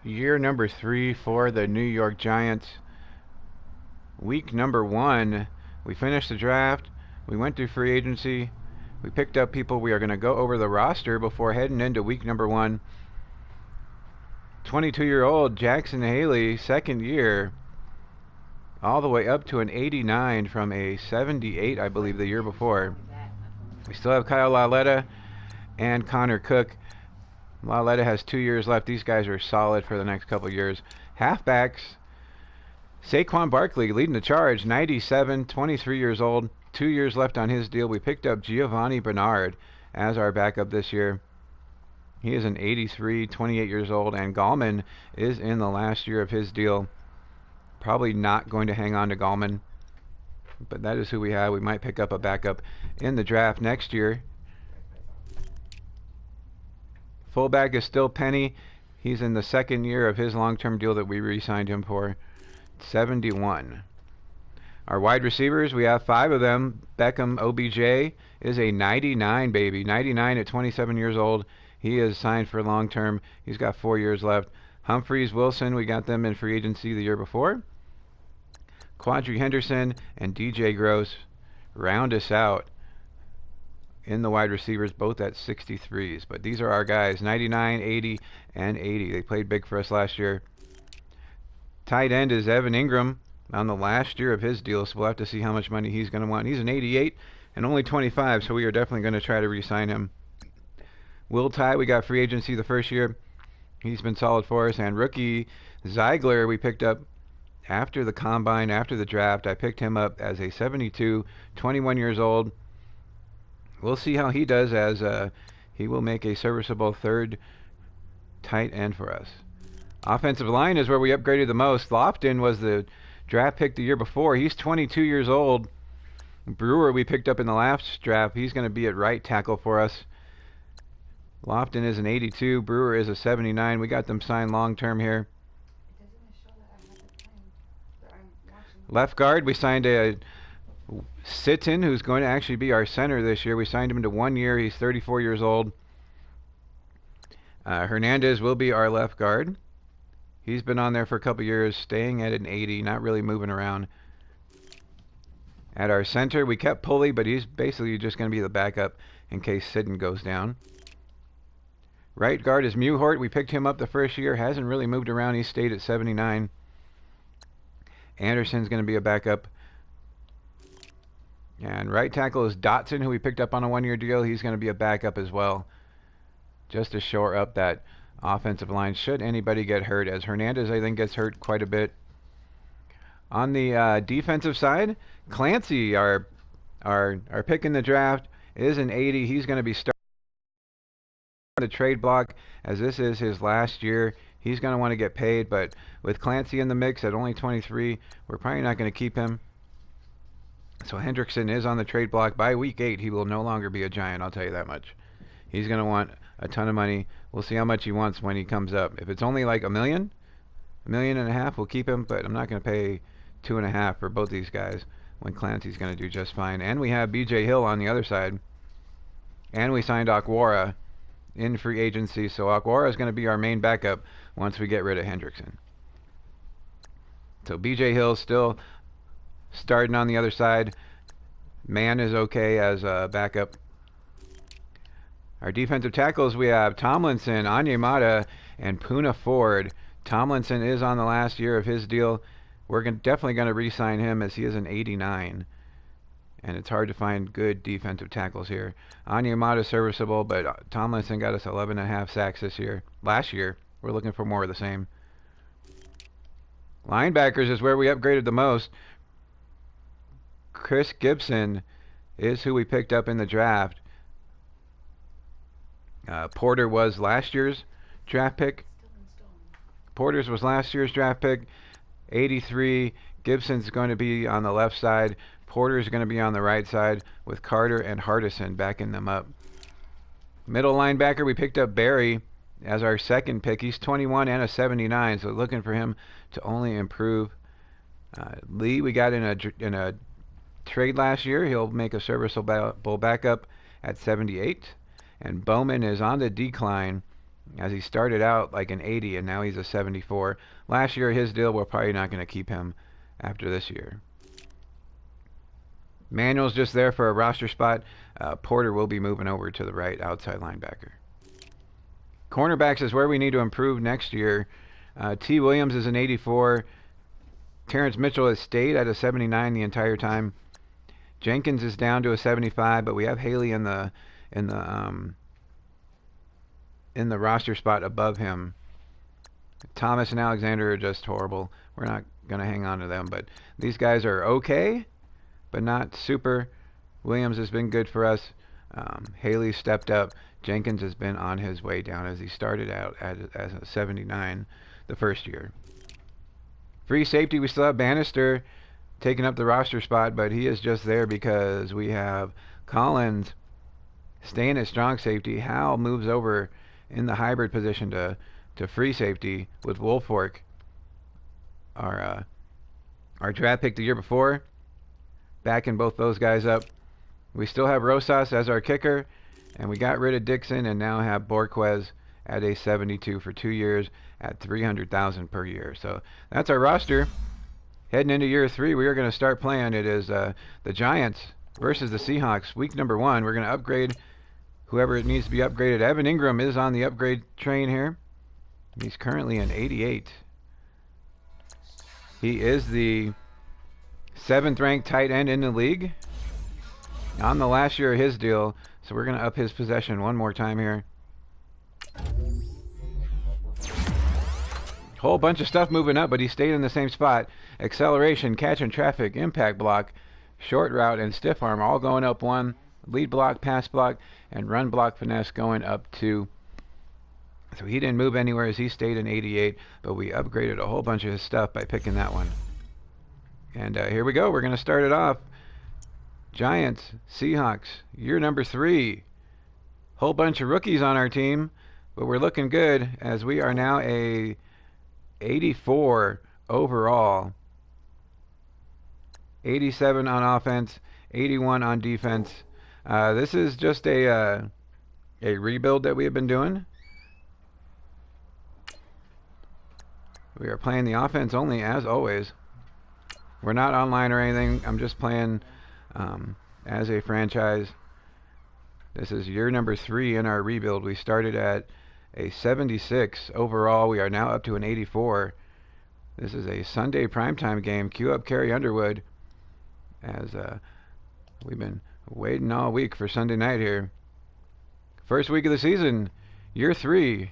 Year number 3 for the New York Giants. Week number 1, we finished the draft. We went through free agency. We picked up people. We are going to go over the roster before heading into week number 1. 22-year-old Jackson Haley, second year, all the way up to an 89 from a 78, I believe, the year before. We still have Kyle Lauletta and Connor Cook. Lauletta has 2 years left. These guys are solid for the next couple years. Halfbacks, Saquon Barkley leading the charge, 97, 23 years old, 2 years left on his deal. We picked up Giovanni Bernard as our backup this year. He is an 83, 28 years old, and Gallman is in the last year of his deal. Probably not going to hang on to Gallman, but that is who we have. We might pick up a backup in the draft next year. Fullback is still Penny. He's in the second year of his long-term deal that we re-signed him for, 71. Our wide receivers, we have 5 of them. Beckham OBJ is a 99, baby. 99 at 27 years old. He is signed for long-term. He's got 4 years left. Humphreys, Wilson, we got them in free agency the year before. Quadri Henderson and DJ Gross round us out in the wide receivers, both at 63s. But these are our guys, 99, 80, and 80. They played big for us last year. Tight end is Evan Ingram on the last year of his deal, so we'll have to see how much money he's going to want. He's an 88 and only 25, so we are definitely going to try to re-sign him. Will Tye, we got free agency the first year. He's been solid for us. And rookie Ziegler, we picked up after the combine, after the draft. I picked him up as a 72, 21 years old. We'll see how he does, as he will make a serviceable third tight end for us. Offensive line is where we upgraded the most. Lofton was the draft pick the year before. He's 22 years old. Brewer we picked up in the last draft. He's going to be at right tackle for us. Lofton is an 82. Brewer is a 79. We got them signed long-term here. Left guard, we signed a Sitton, who's going to actually be our center this year. We signed him to 1 year. He's 34 years old. Hernandez will be our left guard. He's been on there for a couple years, staying at an 80, not really moving around. At our center, we kept Pulley, but he's basically just going to be the backup in case Sitton goes down. Right guard is Muhort. We picked him up the first year. Hasn't really moved around. He stayed at 79. Anderson's going to be a backup. And right tackle is Dotson, who we picked up on a 1-year deal. He's going to be a backup as well, just to shore up that offensive line should anybody get hurt, as Hernandez, I think, gets hurt quite a bit. On the defensive side, Clancy, our pick in the draft, is an 80. He's going to be starting the trade block, as this is his last year. He's going to want to get paid, but with Clancy in the mix at only 23, we're probably not going to keep him. So Hendrickson is on the trade block. By week 8, he will no longer be a Giant, I'll tell you that much. He's going to want a ton of money. We'll see how much he wants when he comes up. If it's only like $1 million, $1.5 million, we'll keep him, but I'm not going to pay $2.5 million for both these guys when Clancy's going to do just fine. And we have BJ Hill on the other side. And we signed Akwara in free agency, so Akwara is going to be our main backup once we get rid of Hendrickson. So BJ Hill still starting on the other side. Mann is okay as a backup. Our defensive tackles, we have Tomlinson, Onyemata, and Puna Ford. Tomlinson is on the last year of his deal. We're definitely going to re-sign him, as he is an 89. And it's hard to find good defensive tackles here. Onyemata is serviceable, but Tomlinson got us 11.5 sacks this year. Last year, we're looking for more of the same. Linebackers is where we upgraded the most. Chris Gibson is who we picked up in the draft. Porter was last year's draft pick. Porter's was last year's draft pick. 83. Gibson's going to be on the left side. Porter's going to be on the right side with Carter and Hardison backing them up. Middle linebacker, we picked up Barry as our second pick. He's 21 and a 79, so looking for him to only improve. Lee, we got in a trade last year. He'll make a serviceable backup at 78. And Bowman is on the decline as he started out like an 80 and now he's a 74. Last year his deal, we're probably not going to keep him after this year. Manuel's just there for a roster spot. Porter will be moving over to the right outside linebacker. Cornerbacks is where we need to improve next year. T. Williams is an 84. Terrence Mitchell has stayed at a 79 the entire time. Jenkins is down to a 75, but we have Haley in the roster spot above him. Thomas and Alexander are just horrible. We're not going to hang on to them, but these guys are okay, but not super. Williams has been good for us. Haley stepped up. Jenkins has been on his way down as he started out as a 79 the first year. Free safety, we still have Bannister taking up the roster spot, but he is just there because we have Collins staying at strong safety. Howell moves over in the hybrid position to free safety with Woolfolk, our draft pick the year before, backing both those guys up. We still have Rosas as our kicker, and we got rid of Dixon and now have Borquez at a 72 for 2 years at $300,000 per year. So that's our roster. Heading into year 3, we are going to start playing. It is the Giants versus the Seahawks. Week number 1, we're going to upgrade whoever it needs to be upgraded. Evan Ingram is on the upgrade train here. He's currently an 88. He is the 7th ranked tight end in the league on the last year of his deal. So we're going to up his possession one more time here. Whole bunch of stuff moving up, but he stayed in the same spot. Acceleration, catch and traffic, impact block, short route, and stiff arm all going up 1. Lead block, pass block, and run block finesse going up 2. So he didn't move anywhere as he stayed in 88, but we upgraded a whole bunch of his stuff by picking that one. And here we go. We're going to start it off. Giants, Seahawks, year number 3. Whole bunch of rookies on our team, but we're looking good as we are now a 84 overall. 87 on offense, 81 on defense. This is just a rebuild that we have been doing. We are playing the offense only as always. We're not online or anything. I'm just playing as a franchise. This is year number 3 in our rebuild. We started at a 76 overall. We are now up to an 84. This is a Sunday primetime game. Cue up Carrie Underwood as we've been waiting all week for Sunday night here. First week of the season, year 3.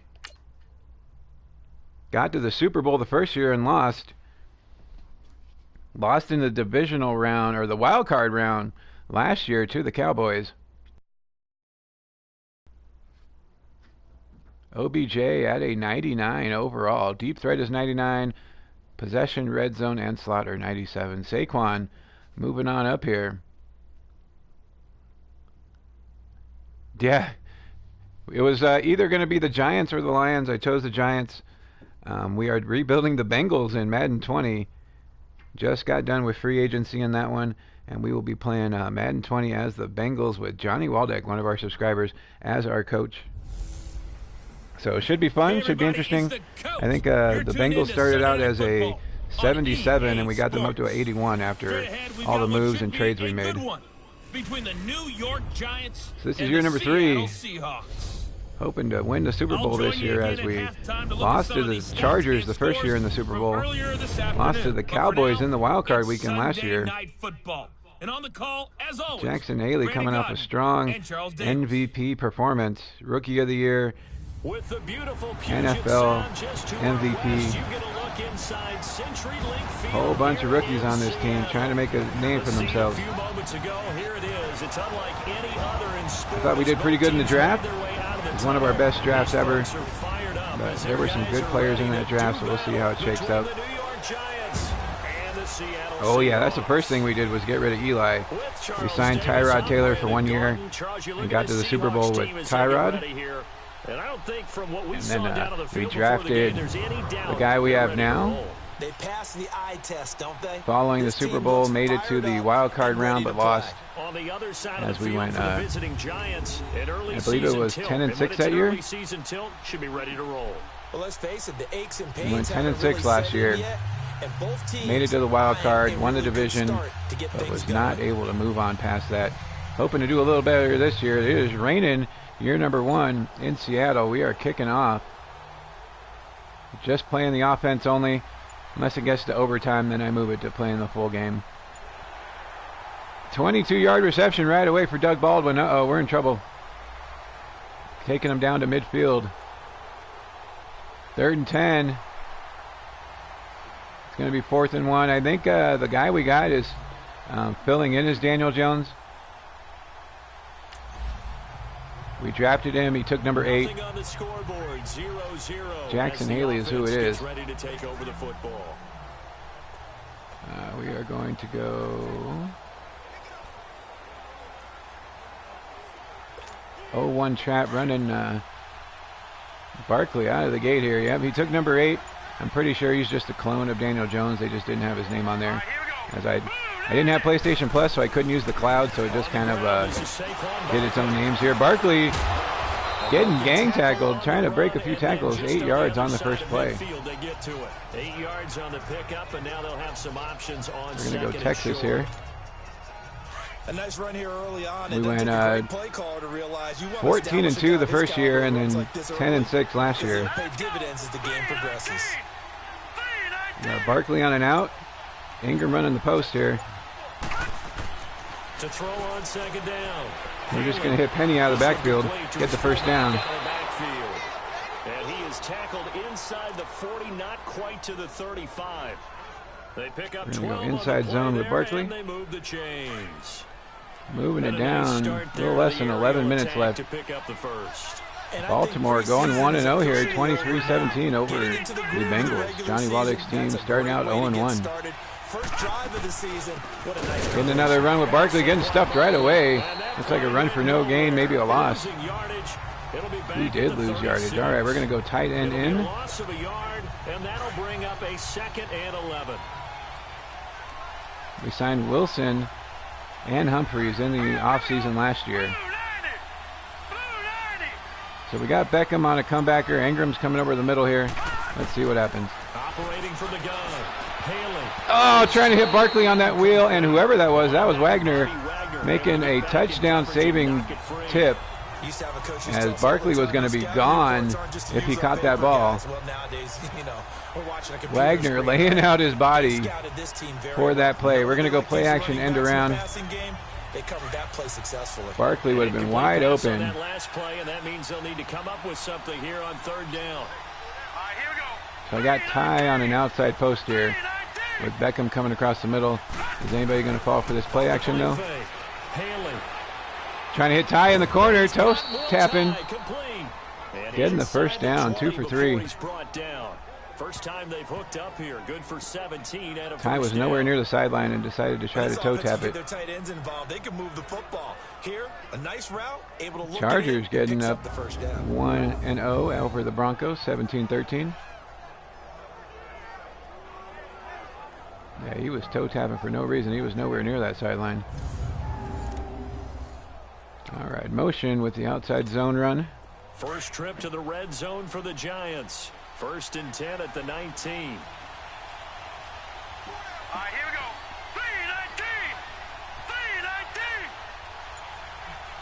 Got to the Super Bowl the first year and lost. Lost in the divisional round, or the wild card round, last year to the Cowboys. OBJ at a 99 overall. Deep threat is 99. Possession, red zone, and slot are 97. Saquon moving on up here. Yeah. It was either going to be the Giants or the Lions. I chose the Giants. We are rebuilding the Bengals in Madden 20. Just got done with free agency in that one. And we will be playing Madden 20 as the Bengals with Johnny Waldeck, one of our subscribers, as our coach. So it should be fun, should be interesting. I think the Bengals started out as a 77, and we got them up to an 81 after all the moves and trades we made. So this is year number 3. Hoping to win the Super Bowl this year as we lost to the Chargers the first year in the Super Bowl. Lost to the Cowboys in the wild card weekend last year. Jackson Haley coming off a strong MVP performance. Rookie of the Year. NFL MVP. Whole bunch of rookies on this team trying to make a name for themselves. I thought we did pretty good in the draft. It was one of our best drafts ever. But there were some good players in that draft, so we'll see how it shakes out. Oh yeah, that's the first thing we did was get rid of Eli. We signed Tyrod Taylor for 1 year and got to the Super Bowl with Tyrod. And then we drafted the guy we have now, They pass the eye test, don't they? Following the Super Bowl, made it to the wild card round, but lost On the other side as of the we field went. for the visiting Giants, an early I believe it was tilt. 10-6 that year. Early season tilt should be ready to roll. Well, let's face it, the aches and pains. We went 10-6 last year. Made it to the wild card, won the division, but was not able to move on past that. Hoping to do a little better this year. It is raining, year number 1 in Seattle. We are kicking off. Just playing the offense only. Unless it gets to overtime, then I move it to playing the full game. 22-yard reception right away for Doug Baldwin. Uh-oh, we're in trouble. Taking him down to midfield. 3rd and 10. It's going to be 4th and 1. I think the guy we got is filling in as Daniel Jones. We drafted him. He took number 8. On the scoreboard, 0-0. Jackson Haley is who it is. Ready to take over the football. We are going to go 0-1 trap running Barkley out of the gate here. Yep, he took number 8. I'm pretty sure he's just a clone of Daniel Jones. They just didn't have his name on there. As I didn't have PlayStation Plus, so I couldn't use the cloud, so it just kind of did its own names here. Barkley getting gang tackled, trying to break a few tackles. 8 yards on the first play. 8 yards on the pickup, and now they'll have some options on. We're going to go Texas here. A nice run here early on. We went 14-2 the first year, and then 10-6 last year. Barkley on an out. Ingram running the post here. To throw on 2nd down. We're just going to hit Penny out of the backfield, get the first down. And he is tackled inside the 40, not quite to the 35. They pick up 12 go inside zone with Barkley. They move the chains. Moving it down. A little less than 11 minutes left. To pick up the first. Baltimore going 1-0 here, 23-17 over the Bengals. Johnny Waldek's team starting out 0-1. Getting another run with Barkley, getting stuffed right away. Looks like a run for no gain, maybe a loss. He did lose yardage. All right, we're going to go tight end in. Loss of a yard, and that'll bring up a 2nd and 11. We signed Wilson and Humphreys in the offseason last year. So we got Beckham on a comebacker. Ingram's coming over the middle here. Let's see what happens. Operating from the gun. Haley. Oh, trying to hit Barkley on that wheel, and whoever that was Wagner making a touchdown-saving tip, as Barkley was going to be gone if he caught that ball. Wagner laying out his body for that play. We're going to go play action end around. They covered that play successfully. Barkley would have been wide open. That last play, and that means they'll need to come up with something here on 3rd down. So I got Ty on an outside post here with Beckham coming across the middle. Is anybody going to fall for this play action though? Trying to hit Ty in the corner, toast tapping. Getting the first down, 2 for 3. First time they've hooked up here. Good for 17. Ty was nowhere near the sideline and decided to try to toe tap it. Chargers getting up 1-0 over the Broncos, 17-13. Yeah, he was toe tapping for no reason. He was nowhere near that sideline. All right, motion with the outside zone run. First trip to the red zone for the Giants. 1st and 10 at the 19. All right, here we go.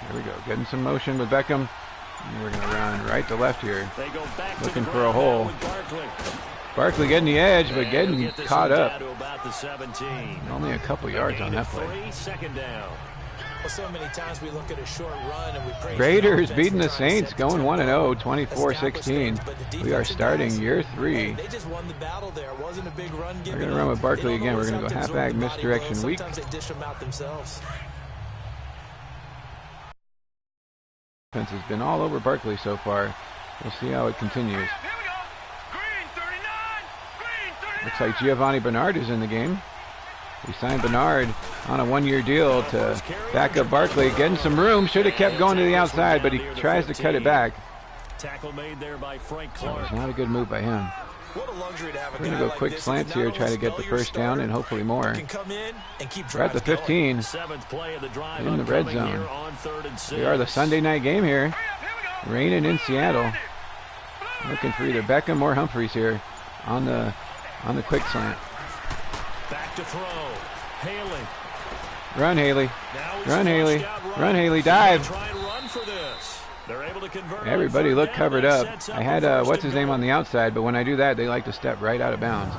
3-19. Here we go, getting some motion with Beckham. And we're going to run right to left here. They go back looking for a hole. Barkley getting the edge, but getting caught up. Only a couple yards on that play. 2nd down. So many times we look at a short run and we praise Raiders beating the Saints, going 1-0, 24-16. We are starting year 3. They just won the battle there. It wasn't a big run. We're going to run with Barkley again. We're going to go halfback misdirection weak. Sometimes they dish them out themselves. Defense has been all over Barkley so far. We'll see how it continues. Looks like Giovanni Bernard is in the game. We signed Bernard on a 1-year deal to back up Barkley, getting some room. Should have kept going to the outside, but he tries to cut it back. Tackle made there by Frank Clark. That was not a good move by him. What a luxury to have a We're going guy to go like quick this slants who can here, not try to only get the spell your first down starter, and hopefully more. can come in and keep We're at the drives going. 15. Seventh play of the drive In the red upcoming zone. here on 3rd and 6. We are the Sunday night game here. Raining in Seattle. Looking for either Beckham or Humphries here on the quick slant. Back to throw. Haley. Run, Haley. Now he's Run, flushed Haley. out right. Run, Haley. He's gonna Dive. try and run for this. They're able to convert on Everybody 3rd looked down. covered That up. sets I the had first what's and his name goal. on the outside, but when I do that, they like to step right out of bounds.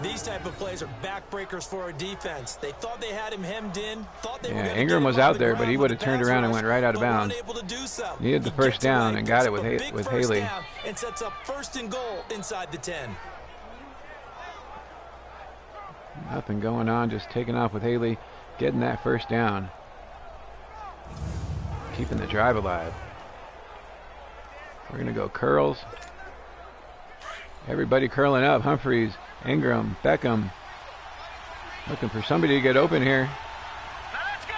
These type of plays are backbreakers for a defense. They thought they had him hemmed in. Thought they were Yeah, gonna Ingram get him was on out the there, but ground he with would have the turned pass around and rush, went right out of but bounds. unable to do so. Needed the He first gets it down right, and got it picks with up a big first Haley. down and sets up 1st and goal inside the 10. Nothing going on, just taking off with Haley, getting that first down. Keeping the drive alive. We're going to go curls. Everybody curling up. Humphries, Ingram, Beckham. Looking for somebody to get open here. Now let's go.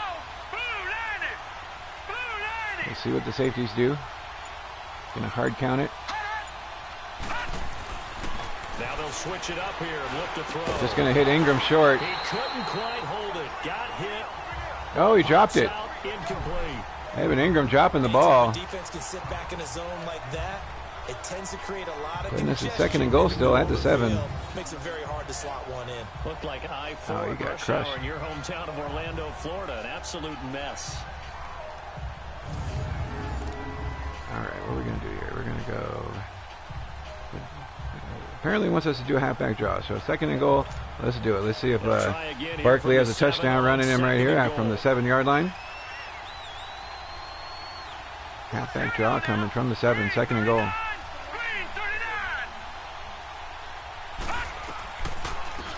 Blue line it. Blue line it. Let's see what the safeties do. Going to hard count it. Now they'll switch it up here and look to throw. Just going to hit Ingram short. He couldn't quite hold it. Got hit. Oh, he dropped it. Out, incomplete. Evan Ingram dropping the ball. Defense can sit back in a zone like that. It tends to create a lot of Goodness, it's congestion 2nd and goal still at the over 7. field. Makes it very hard to slot one in. Looked like I-4 Oh, he got rush crushed. hour in your hometown of Orlando, Florida. An absolute mess. All right, what are we going to do here? We're going to go... Apparently he wants us to do a halfback draw. So 2nd and goal, let's do it. Let's see if Try again here Barkley from has a the 7 touchdown on running him right 2nd here and from the goal. 7-yard line. Halfback draw coming from the 7, 2nd and goal. Green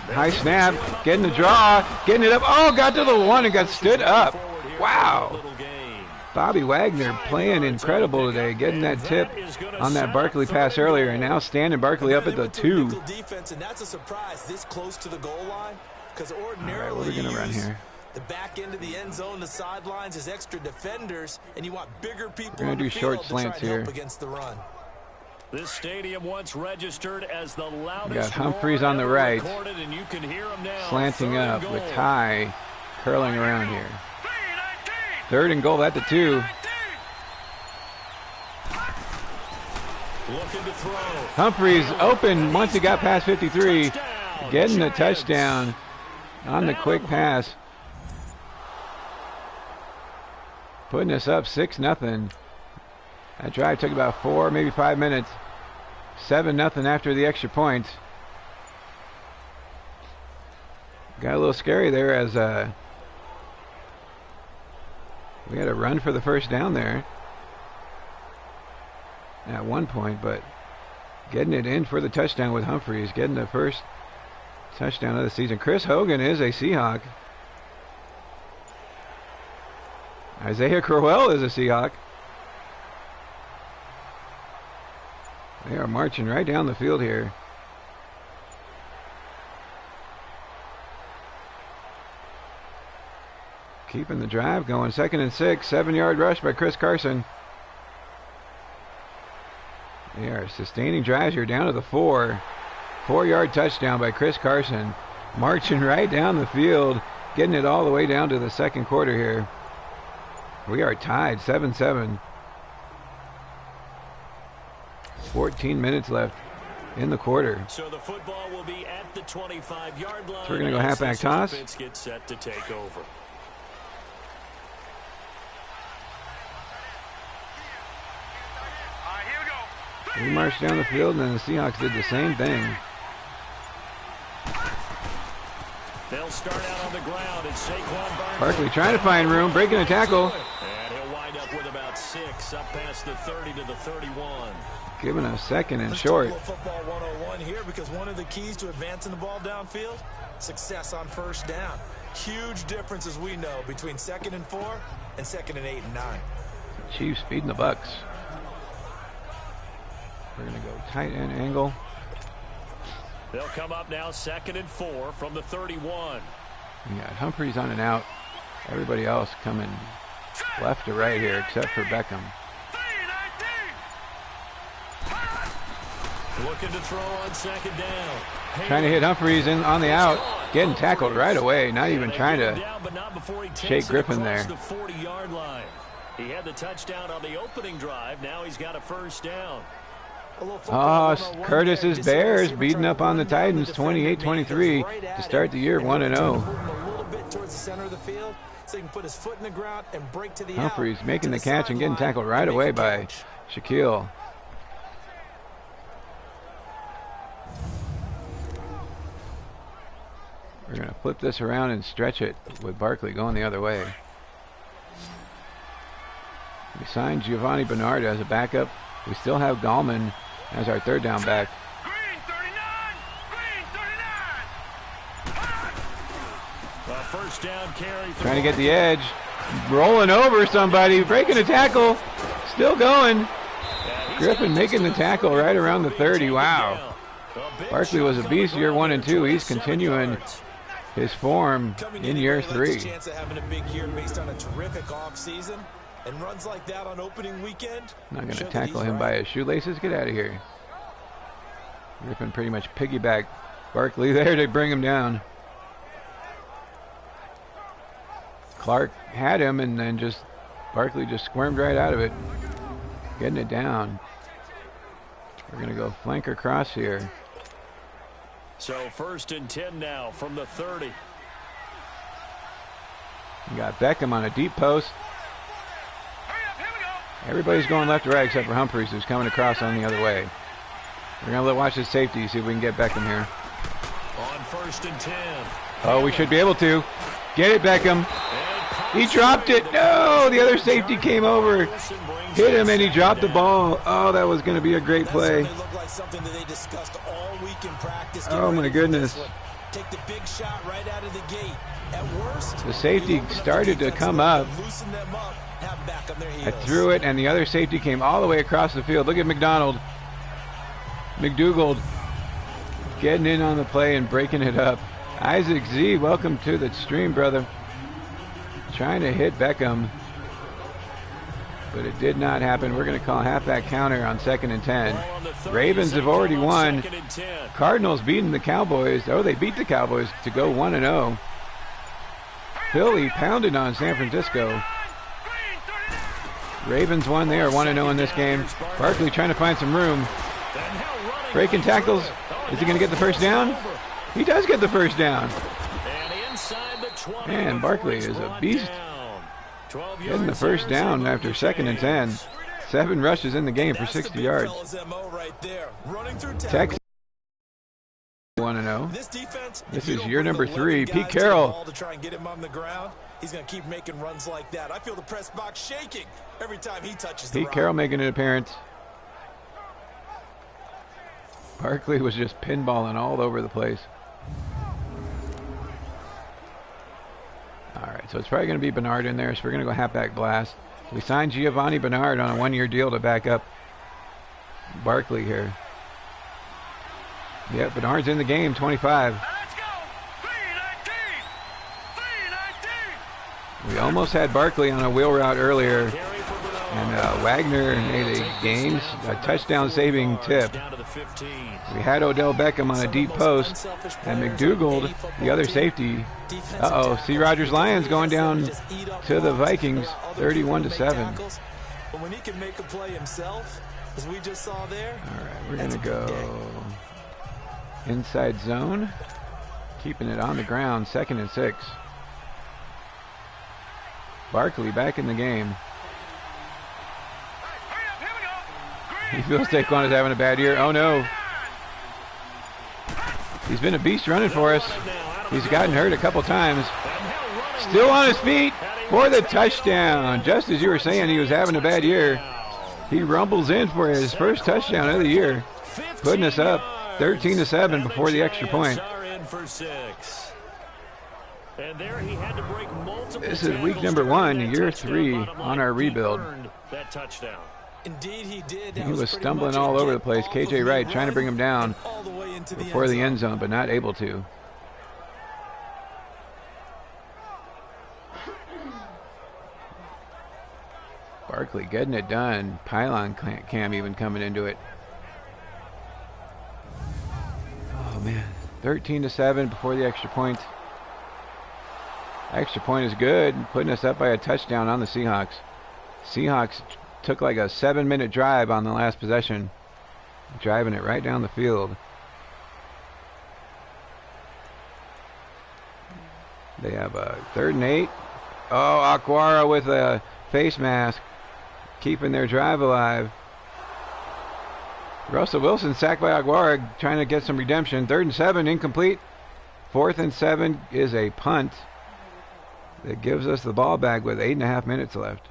39. High snap, getting the draw, getting it up. Oh, got to the 1 and got stood up. Wow. Bobby Wagner playing incredible today, getting that tip on that Barkley pass earlier, and now standing Barkley up at the 2. Defense, and that's a surprise this close to the goal line, because All right, ordinarily what are we going to run here? the back end of the end zone, the sidelines is extra defenders, and you want bigger people We're gonna on the do short field to try slants and help here. against the run. This stadium once registered as the loudest. We got Humphries roar on the ever right, recorded, and you can hear him now. slanting 3rd and up goal. with Ty curling around here. 319. 3rd and goal at the 2. Looking to throw. Humphries open once he got past 53, Touchdown, getting the Giants. touchdown on the quick pass. Putting us up 6-0. That drive took about 4, maybe 5 minutes. 7-0 after the extra points. Got a little scary there as we had a run for the first down there at one point, but getting it in for the touchdown with Humphries, getting the first touchdown of the season. Chris Hogan is a Seahawk. Isaiah Crowell is a Seahawk. They are marching right down the field here. Keeping the drive going. 2nd and 6. 7-yard rush by Chris Carson. They are sustaining drives here down to the 4. 4-yard touchdown by Chris Carson. Marching right down the field. Getting it all the way down to the 2nd quarter here. We are tied 7-7. 14 minutes left in the quarter. So the football will be at the 25-yard line. So we're going to go halfback toss. Defense gets set to take over. All right, here we go. We marched down the field, and then the Seahawks did the same thing. They'll start out on the ground. It's Saquon Barkley trying to find room, breaking a tackle. And he'll wind up with about 6 up past the 30 to the 31. Giving us 2nd and Let's short. talk about football 101 here, because one of the keys to advancing the ball downfield, success on first down. Huge difference, as we know, between 2nd and 4 and 2nd and 8 and 9. Chiefs feeding the Bucks. We're going to go tight end angle. They'll come up now 2nd and 4 from the 31. We got Humphries on and out. Everybody else coming left to right here except for Beckham. Looking to throw on second down. Trying to hit Humphries in on the out. Getting tackled right away. Not even trying to shake Griffin there. The 40-yard line. He had the touchdown on the opening drive. Now he's got a first down. Oh, Curtis's Bears beating up on the Titans 28-23 to start the year 1-0. Humphries making the catch and getting tackled right away by Shaquille. We're going to flip this around and stretch it with Barkley going the other way. We signed Giovanni Bernard as a backup. We still have Gallman as our third down back. Green 39! Green 39! A first down carry. Trying to get the edge. Rolling over somebody. Breaking a tackle. Still going. Griffin making the tackle right around the 30. Wow. Barkley was a beast year 1 and 2. He's continuing his form in year 3. Chance of having a big year based on a terrific off season. And runs like that on opening weekend. Not going to tackle him by his shoelaces. Get out of here. Griffin pretty much piggybacked Barkley there to bring him down. Clark had him, and then Barkley just squirmed right out of it. Getting it down. We're going to go flanker cross here. So 1st and 10 now from the 30. We got Beckham on a deep post. Everybody's going left to right except for Humphries, who's coming across on the other way. We're going to watch his safety, see if we can get Beckham here. On 1st and 10. Oh, we should be able to. Get it, Beckham. He dropped it. No, the other safety came over. Hit him, and he dropped the ball. Oh, that was going to be a great play. Oh, my goodness. Take the big shot right out of the gate. At worst, the safety started to come up. I threw it, and the other safety came all the way across the field. Look at McDougald getting in on the play and breaking it up. Isaac Z, welcome to the stream, brother. Trying to hit Beckham, but it did not happen. We're going to call halfback counter on 2nd and 10. Ravens have already won. Cardinals beating the Cowboys. Oh, they beat the Cowboys to go 1-0. Philly pounded on San Francisco. Ravens won. They are 1-0 in this game. Barkley trying to find some room. Breaking tackles. Is he going to get the first down? He does get the first down. Man, Barkley is a beast. Getting the first down after 2nd and 10. 7 rushes in the game for 60 yards. Texas 1-0. This is year number 3. Pete Carroll. He's going to keep making runs like that. I feel the press box shaking every time he touches the Pete rock. Carroll making an appearance. Barkley was just pinballing all over the place. All right, so it's probably going to be Bernard in there, so we're going to go halfback blast. We signed Giovanni Bernard on a 1-year deal to back up Barkley here. Yeah, Bernard's in the game, 25. Let's go! 3-19! We almost had Barkley on a wheel route earlier, and Wagner made a touchdown-saving tip. We had Odell Beckham on a deep post, and McDougald, the other safety. C. Rogers Lions going down to the Vikings, 31-7. But when he can make a play himself, as we just saw there. All right, we're going to go inside zone, keeping it on the ground, 2nd and 6. Barkley back in the game. He feels Saquon is having a bad year. Oh, no. He's been a beast running for us. He's gotten hurt a couple times. Still on his feet for the touchdown. Just as you were saying, he was having a bad year. He rumbles in for his first touchdown of the year, putting us up 13-7 before the extra point. This is week number 1, year 3 on our rebuild. Indeed, he did. He was stumbling all over the place. KJ Wright trying to bring him down before the end zone, but not able to. Barkley getting it done. Pylon cam even coming into it. 13-7 before the extra point. Extra point is good, putting us up by a touchdown on the Seahawks. Seahawks took like a 7-minute drive on the last possession, driving it right down the field. They have a 3rd and 8. Oh, Aquara with a face mask, keeping their drive alive. Russell Wilson sacked by Aguara, trying to get some redemption. 3rd and 7, incomplete. 4th and 7 is a punt that gives us the ball back with 8.5 minutes left.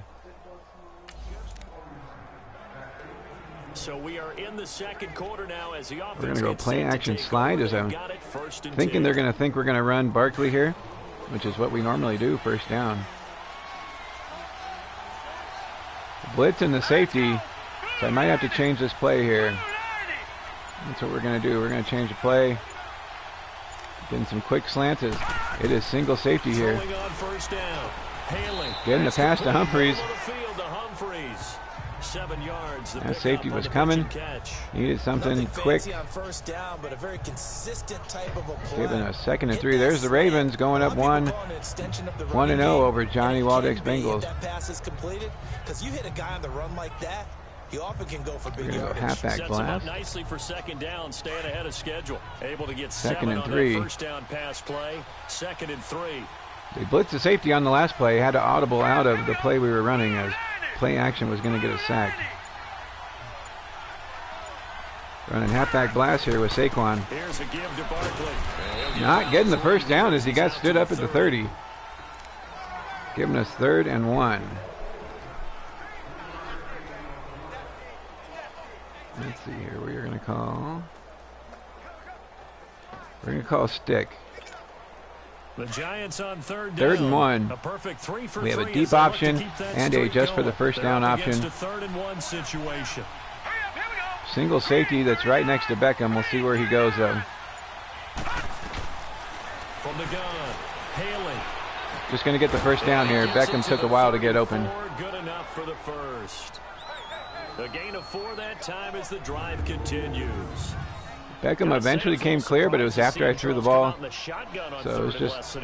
So we are in the second quarter now as the offense. We're going to go play action slide as I'm thinking 10. they're going to think we're going to run Barkley here, which is what we normally do, first down. Blitz and the safety, so I might have to change this play here. That's what we're going to do. We're going to change the play. Getting some quick slants. It is single safety here. Getting the pass to Humphreys. 7 yards. That safety was coming. Needed something quick. On first down, but a very consistent type of a play. Given a 2nd and 3. There's the Ravens going up 1-0 over Johnny Waldeck's Bengals. That pass is completed because you hit a guy on the run like that, you often can go for big We're going to yardage. go halfback Sets them up blast. nicely for 2nd down, staying ahead of schedule. Able to get 2nd 7 and on 3. that first down pass play. 2nd and 3. They blitzed the safety on the last play. Had to audible out of the play we were running as play action was going to get us sacked. Running halfback blast here with Saquon. Here's a give to Barkley. Not getting the first down as he got stood up at the 30. Giving us 3rd and 1. Let's see here. We're going to call. We're going to call stick. The Giants on 3rd down. 3rd and 1. A perfect 3 for We have a 3 deep as they look to option keep that and a streak just for the going. first They're down up against option. a 3rd and 1 situation. Single safety that's right next to Beckham. We'll see where he goes though. From the gun, Haley. Just going to get the first down here. Beckham took a while to get open. Good enough for the first. A gain of 4 that time as the drive continues. Beckham eventually came clear, but it was after I threw the ball. So it was just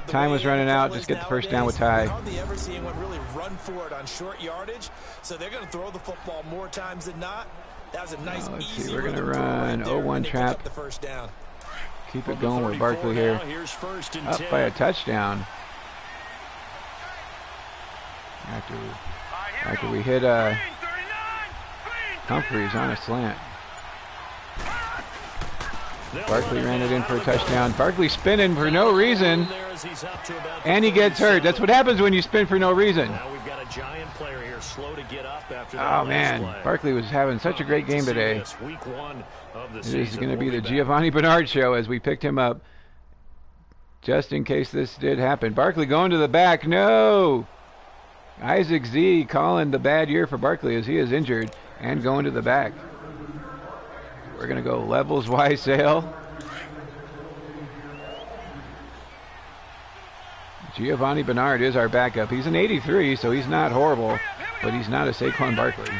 time was running out. Just get the first down with Ty. Hardly ever see anyone really run for it on short yardage, so they're going to throw the football more times than not. That was a nice, Let's see. easy We're going to rhythm run right there, 0-1 and they pick trap. up the first down. Keep it going with Barkley here. Here's 1st and Up 10. by a touchdown. After we hit Humphreys on a slant. Barkley ran it in for a touchdown. Barkley spinning for no reason, and he gets hurt. That's what happens when you spin for no reason. Now we've got a Giant player here slow to get up after that Oh man, Barkley was having such a great game today. Week 1 of the It season. is going to be the Giovanni Bernard show as we picked him up just in case this did happen. Barkley going to the back. No! Isaac Z calling the bad year for Barkley as he is injured and going to the back. We're going to go levels Y sail. Giovanni Bernard is our backup. He's an 83, so he's not horrible, but he's not a Saquon Barkley.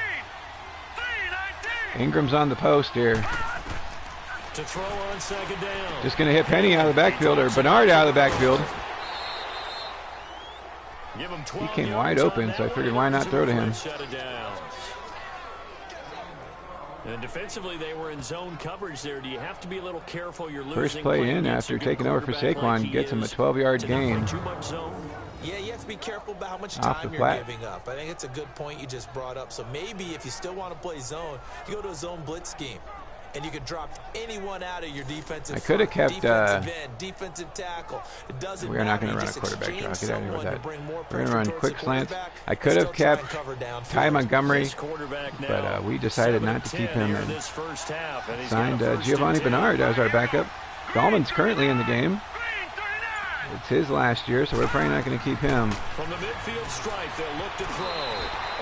Ingram's on the post here. To throw on 2nd down. Just going to hit Penny out of the backfield, or Bernard out of the backfield. Give him He 12 came yards wide on open, that so I one. figured why not throw to him. Set it down. And defensively, they were in zone coverage there. Do you have to be a little careful? You're losing. First play in after taking over for Saquon, gets him a 12-yard gain. Too much zone. Yeah, you have to be careful about how much Off time the you're flat. giving up. I think it's a good point you just brought up. So maybe if you still want to play zone, you go to a zone blitz scheme. And you can drop anyone out of your defensive I could have front, kept, defensive end, defensive tackle. It doesn't We're not matter. going to run You a just quarterback draw. exchange Get out of here with someone to that. bring more We're going pressure to run towards quick the slants. quarterback I and could still have try and kept cover downfield. Ty Montgomery, This quarterback now, but we decided not to keep 7-10 him here and this first half, and he's signed got a first Giovanni and 10. Bernard as our backup. Gallman's currently in the game. It's his last year, so we're probably not going to keep him. From the midfield stripe, they'll look to throw.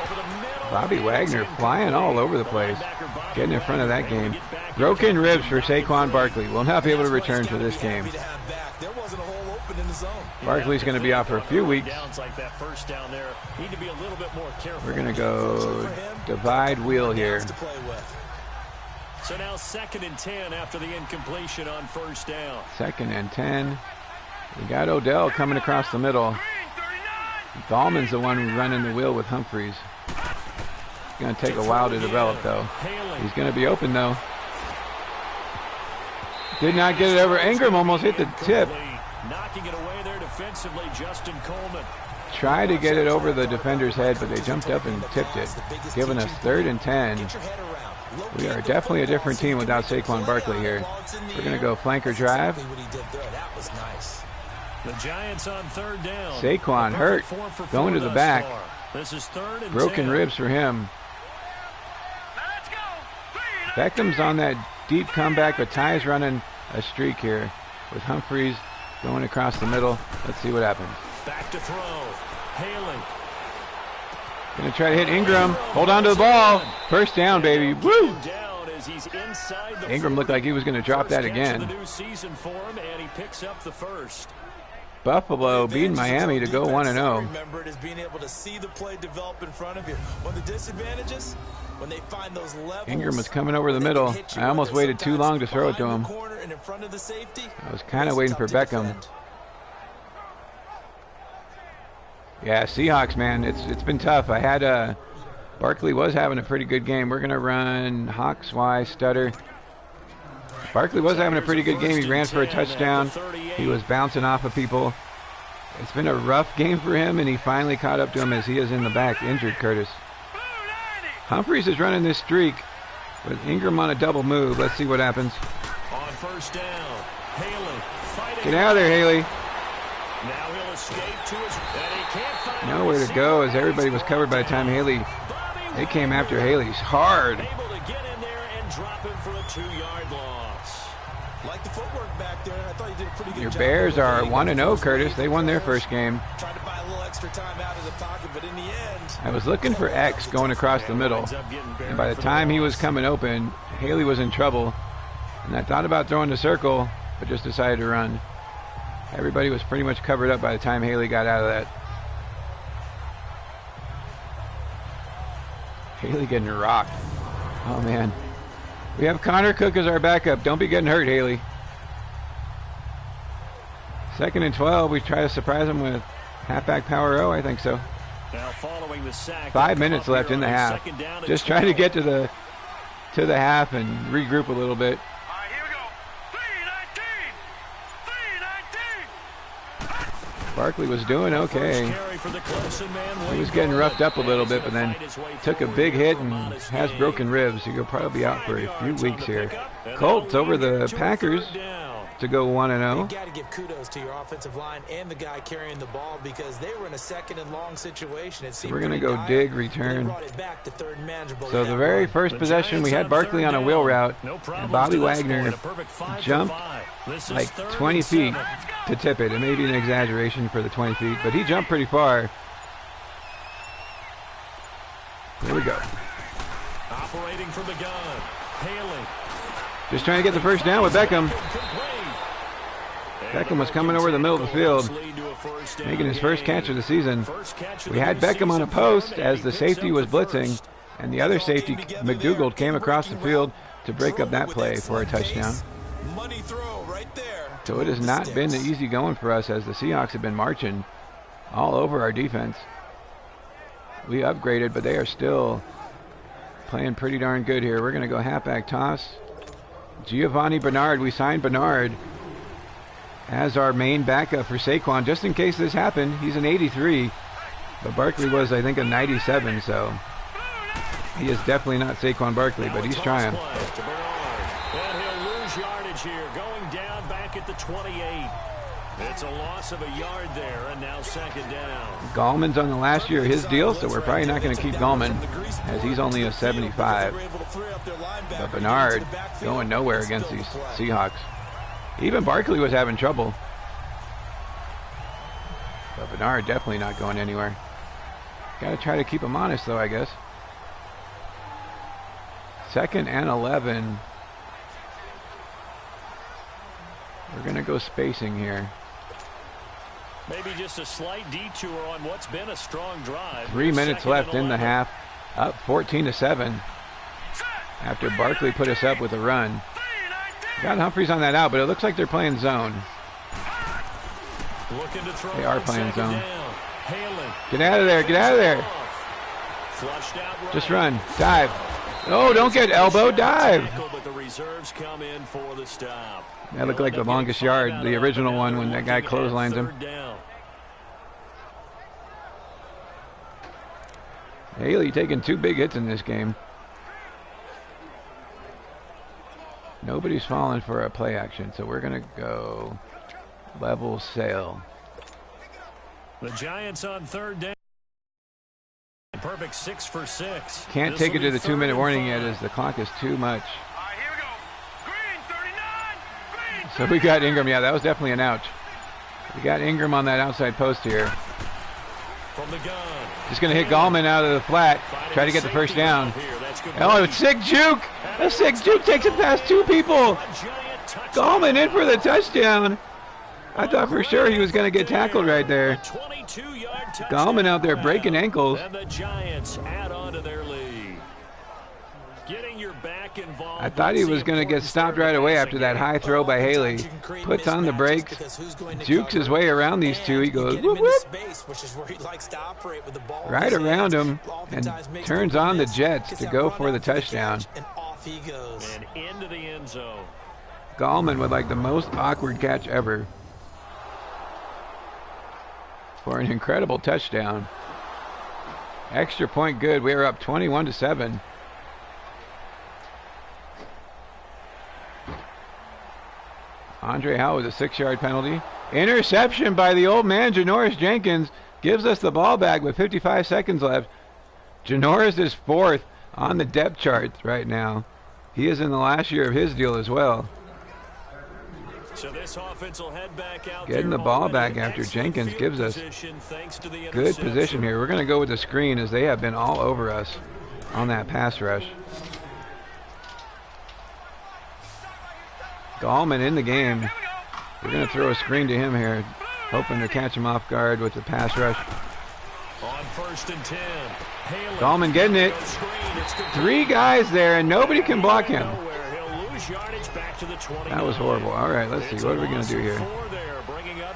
Over the middle. Bobby Wagner flying all over the place, Linebacker Bobby getting in front of that Wagner game. able to get back in Broken front. ribs for Saquon Barkley. Will not be able to return to this game. There wasn't a hole open in the zone. Barkley's going to be out for a few weeks. Downs like that first down there. Need to be a little bit more careful. We're going to go divide wheel here. To play with. So now 2nd and 10 after the incompletion on first down. 2nd and 10. We got Odell coming across the middle. Gallman's the one running the wheel with Humphreys. It's going to take a while to develop, though. He's going to be open, though. Did not get it over. Ingram almost hit the tip. Knocking it away there defensively, Justin Coleman. Tried to get it over the defender's head, but they jumped up and tipped it, giving us 3rd and 10. We are definitely a different team without Saquon Barkley here. We're going to go flanker drive. The Giants on 3rd down. Saquon hurt, going to the back. This is 3rd and Broken 10. ribs for him. Beckham's on that deep comeback, but Ty's running a streak here with Humphreys going across the middle. Let's see what happens. Back to throw. Haley. Going to try to hit Ingram. Hold on to the ball. First down, baby. Woo! Ingram looked like he was going to drop that again. Buffalo beating Miami to go 1-0. Remember it as being able to see the play develop in front of you. One of the disadvantages, when they find those levels, Ingram was coming over the middle. I almost waited too long to throw it to him. I was kind of waiting for Beckham. Yeah, Seahawks, man, it's been tough. I had Barkley was having a pretty good game. We're going to run Hawks Y stutter. Barkley was having a pretty good game. He ran for a touchdown. He was bouncing off of people. It's been a rough game for him, and he finally caught up to him as he is in the back, injured Curtis. Humphreys is running this streak with Ingram on a double move. Let's see what happens. On first down, Haley. Get out of there, Haley. Now he'll escape to his, and he can't find nowhere to go as everybody was covered by the time Haley. They came after Haley's hard. Able to get in there and drop him for a 2-yard loss. Like the footwork back there. I thought you did a pretty good Your job. Bears are 1-0, Curtis. They won their first game. Tried to buy a little extra time out of the pocket, but in the end, I was looking for X going across the middle, and by the time he was coming open, Haley was in trouble, and I thought about throwing the circle, but just decided to run. Everybody was pretty much covered up by the time Haley got out of that. Haley getting rocked. Oh, man. We have Connor Cook as our backup. Don't be getting hurt, Haley. 2nd and 12. We try to surprise him with halfback power O. I think so. Now following the sack, 5 minutes left in the half. Just trying to get to the half and regroup a little bit. All right, here we go. 3-19. Barkley was doing okay. He was getting roughed up a little bit, but then took a big hit and has broken ribs. He'll probably be out for a few weeks here. Colts over the Packers to go 1-0. you got to give kudos to your offensive line and the guy carrying the ball because they were in a 2nd and long situation. So we're going to go dig, return. So the very first possession, we had Barkley on a wheel route, and Bobby Wagner jumped like 20 feet to tip it. It may be an exaggeration for the 20 feet, but he jumped pretty far. Here we go. Operating from the gun, Haley. Just trying to get the first down with Beckham. Beckham was coming over the middle of the field, making his first catch of the season. We had Beckham on a post as the safety was blitzing, and the other safety, McDougald, came across the field to break up that play for a touchdown. So it has not been easy going for us as the Seahawks have been marching all over our defense. We upgraded, but they are still playing pretty darn good here. We're going to go halfback toss. Giovanni Bernard, we signed Bernard as our main backup for Saquon, just in case this happened. He's an 83, but Barkley was, I think, a 97, so he is definitely not Saquon Barkley, but he's trying. And he'll lose yardage here, going down back at the 28. It's a loss of a yard there, and now 2nd down. Gallman's on the last year of his deal, so we're probably not going to keep Gallman, as he's only a 75. But Bernard going nowhere against these Seahawks. Even Barkley was having trouble. But Bernard definitely not going anywhere. Got to try to keep him honest, though, I guess. 2nd and 11. We're going to go spacing here. Maybe just a slight detour on what's been a strong drive. 3 minutes left in the half. Up 14-7. after Barkley put us up with a run. Got Humphries on that out, but it looks like they're playing zone. They are playing zone. Get out of there. Get out of there. Just run. Dive. Oh, don't get elbowed. Dive. That looked like the longest yard, the original one when that guy clotheslines him. Haley taking 2 big hits in this game. Nobody's falling for a play action, so we're going to go level sail. The Giants on 3rd down. Perfect 6 for 6. Can't take it to the 2-minute warning yet as the clock is too much. All right, here we go. Green, 39. Green, So we got Ingram. Yeah, that was definitely an ouch. We got Ingram on that outside post here. From the gun. Just going to hit Gallman out of the flat. Try to get the first down. Oh, it's sick juke. A sick juke takes it past 2 people. Gallman in for the touchdown. I thought for sure he was going to get tackled right there. Gallman out there breaking ankles. And the Giants add on to their lead. Getting your back involved. I thought he was going to get stopped right away after that high throw by Haley. Puts on the brakes, jukes his way around these two. He goes whoop whoop right around him and turns on the Jets to go for the touchdown. And into the end zone. Gallman with like the most awkward catch ever for an incredible touchdown. Extra point good. We are up 21-7. Andre Howe with a 6-yard penalty. Interception by the old man, Janoris Jenkins, gives us the ball back with 55 seconds left. Janoris is 4th on the depth charts right now. He is in the last year of his deal as well. So this offense will head back out. Getting the ball back after Jenkins gives us good position here. We're going to go with the screen as they have been all over us on that pass rush. Gallman in the game. We're going to throw a screen to him here, hoping to catch him off guard with the pass rush. On 1st and 10. Gallman getting it. 3 guys there, and nobody can block him. That was horrible. All right, let's see. What are we going to do here?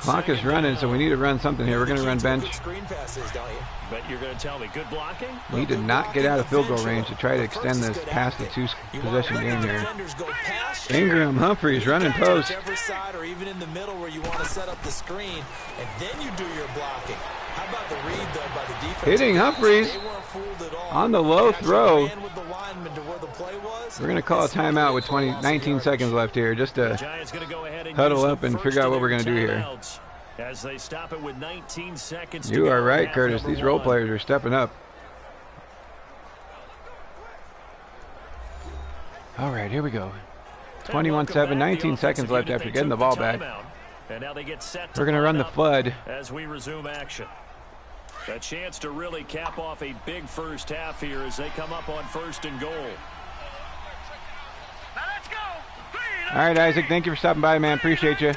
Clock is running, so we need to run something here. We're going to run bench. But you're going to tell me good blocking? We did not get out of field goal range to try to extend this past the 2-possession game here. Ingram, Humphries running post. Whichever side or even in the middle where you want to set up the screen, and then you do your blocking. How about the read though by the defense? Hitting Humphries on the low throw. We're going to call a timeout with 19 seconds left here just to huddle up and figure out what we're going to do here. As they stop it with 19 seconds. You are right, Curtis. These role players are stepping up. All right, here we go. 21-7, 19 seconds left after getting the ball back. And now they get set. We're going to run the flood. As we resume action. A chance to really cap off a big first half here as they come up on 1st and goal. Now let's go. All right, Isaac, thank you for stopping by, man. Appreciate you.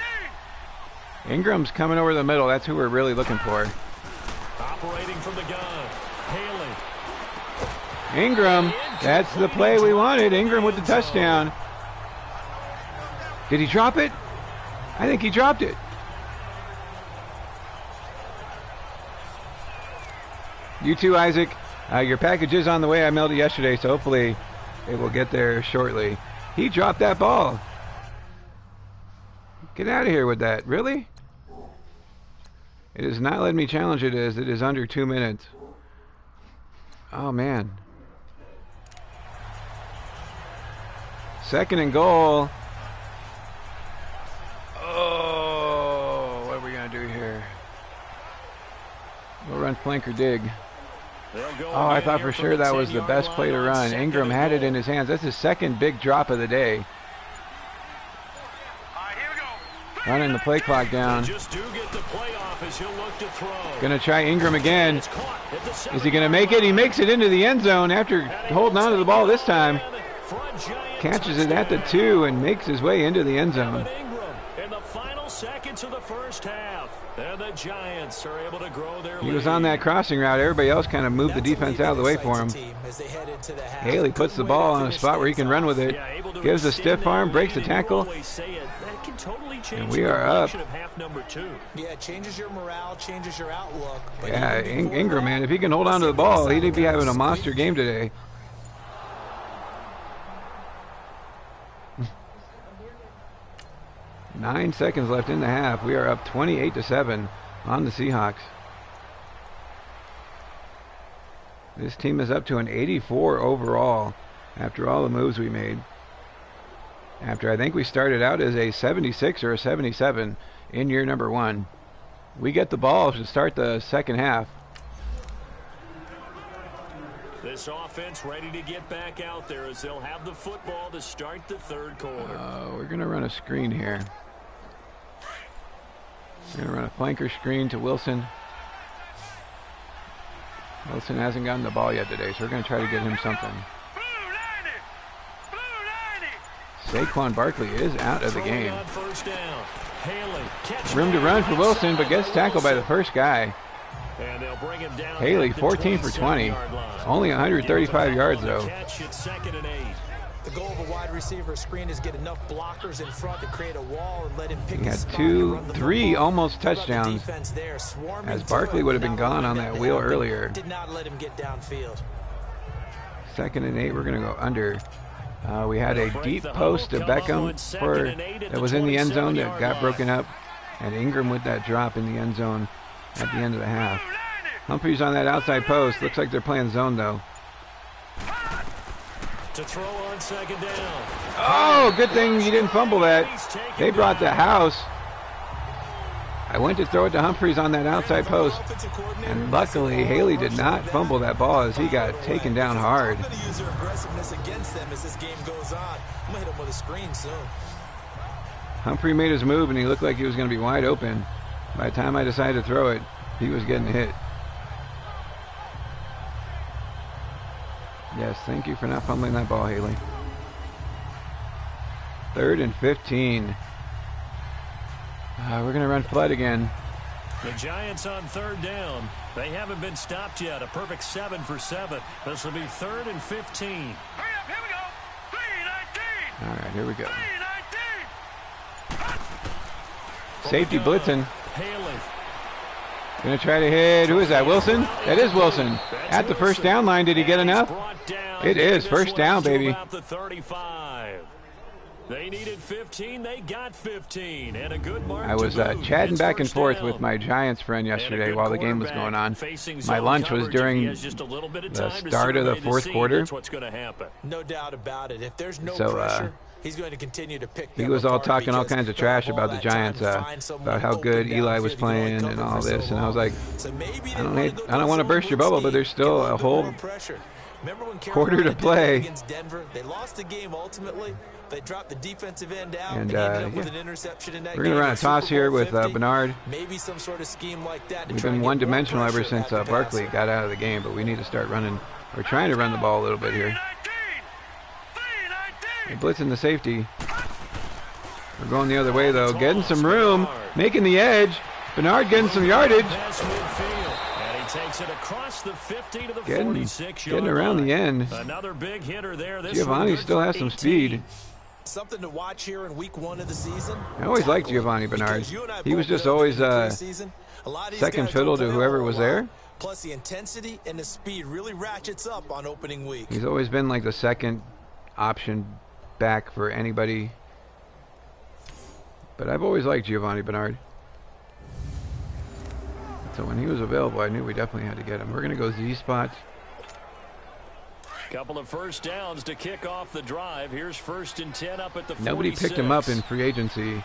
Ingram's coming over the middle. That's who we're really looking for. Operating from the gun. Haley. Ingram, that's the play we wanted. Ingram with the touchdown. Did he drop it? I think he dropped it. You too, Isaac. Your package is on the way. I mailed it yesterday, so hopefully it will get there shortly. He dropped that ball. Get out of here with that. Really? It is not letting me challenge it as it is under 2 minutes. Oh, man. 2nd and goal. Oh, what are we going to do here? We'll run flank or dig. Oh, I thought for sure that was the best play to run. Ingram had it in his hands. That's his 2nd big drop of the day. Running the play clock down. Gonna try Ingram again. Is he gonna make it? He makes it into the end zone after holding on to the ball this time. Catches it at the 2 and makes his way into the end zone. final seconds of the first half. And the Giants are able to grow their lead. He was on that crossing route. Everybody else kind of moved the defense out of the way for him. Haley puts the ball on a spot where he can run with it. Gives a stiff arm, breaks the tackle. And we are up. Yeah, it changes your morale, changes your outlook. Yeah, Ingram, man, if he can hold on to the ball, he'd be having a monster game today. Nine seconds left in the half. We are up 28-7 on the Seahawks. This team is up to an 84 overall after all the moves we made. After I think we started out as a 76 or a 77 in year number 1. We get the ball to start the second half. This offense ready to get back out there as they'll have the football to start the third quarter. We're going to run a screen here. We're going to run a flanker screen to Wilson. Wilson hasn't gotten the ball yet today, so we're going to try to get him something. Saquon Barkley is out of the game. Room to run for Wilson, but gets tackled by the first guy. Haley, 14 for 20. Only 135 yards, though. The goal of a wide receiver screen is get enough blockers in front to create a wall and let him pick He had 3 almost touchdowns, as Barkley would have been gone on that wheel earlier. Did not let him get downfield. 2nd and 8, we're going to go under. We had a deep post to Beckham that was in the end zone that got broken up, and Ingram with that drop in the end zone at the end of the half. Humphreys on that outside post. Looks like they're playing zone, though. To throw on 2nd down. Oh, good thing you didn't fumble that. They brought the house. I went to throw it to Humphreys on that outside post, and luckily Haley did not fumble that ball as he got taken down hard. I'm going to use their aggressiveness against them as this game goes on. I'm going to hit them with a screen soon. Humphrey made his move, and he looked like he was going to be wide open. By the time I decided to throw it, he was getting hit. Yes, thank you for not fumbling that ball, Haley. 3rd and 15. We're going to run flood again. The Giants on 3rd down. They haven't been stopped yet. A perfect 7 for 7. This will be 3rd and 15. Hurry up, here we go. 3-19. All right, here we go. 3-19. Safety blitzing. Haley. Going to try to hit. Who is that? Wilson? That is Wilson. At the first down line, did he get enough? It is. First down, baby. The 35. They needed 15. They got 15. And a good mark. I was chatting back and forth with my Giants friend yesterday while the game was going on. My lunch was during the start of the 4th quarter. No doubt about it. If there's no pressure, he's going to continue to pick them. He was all talking all kinds of trash about the Giants, about how good Eli was playing and all this, and I was like, I don't want to burst your bubble, but there's still a whole quarter to play. Against Denver, they lost the game ultimately. They dropped the defensive end out and ended up with an interception in that we're going to run a toss here with Bernard. Maybe some sort of scheme like that. We've been one-dimensional ever since Barkley got out of the game, but we need to start running. We're trying to run the ball a little bit here. They're blitzing the safety. We're going the other way, though. Getting some room, making the edge. Bernard getting some yardage. Takes it across the 50 to the getting around the end. Another big hitter there. Giovanni still has some speed. Something to watch here in week 1 of the season. I always liked Giovanni Bernard. He was just always second fiddle to whoever was there. Plus the intensity and the speed really ratchets up on opening week. He's always been like the second option back for anybody. But I've always liked Giovanni Bernard. So when he was available, I knew we definitely had to get him. We're going to go Z spot. Couple of first downs to kick off the drive. Here's 1st and 10 up at the 46. Nobody picked him up in free agency,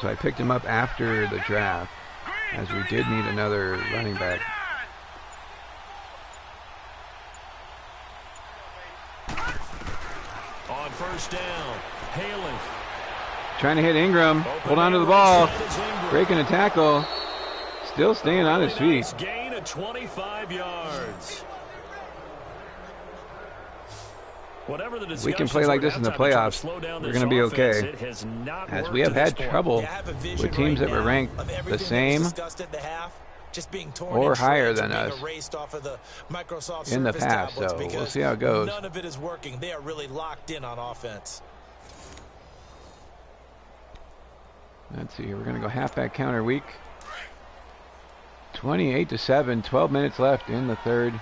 so I picked him up after the draft, as we did need another running back. On 1st down, Haley. Trying to hit Ingram. Hold on to the ball. Breaking a tackle. Still staying on his feet. Gain of 25 yards. Whatever the We can play like this in the playoffs. We're going to be okay. As we have had trouble with teams that were ranked the same or higher than us in the past. So we'll see how it goes. None of it is working. They are really locked in on offense. Let's see here. We're going to go halfback counter weak. 28-7. 12 minutes left in the third.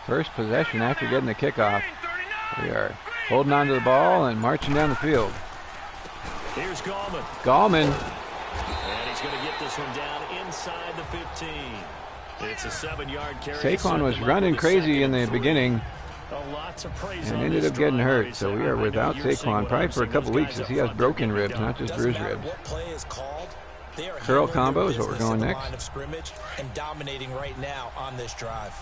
First possession after getting the kickoff. We are holding on to the ball and marching down the field. Here's Gallman. Gallman. And he's going to get this one down inside the 15. It's a 7-yard carry. Saquon was running crazy in the beginning and ended up getting hurt. So we are without Saquon probably for a couple weeks as he has broken ribs, not just bruised ribs. Curl combo is what we're going next. And dominating right now on this drive.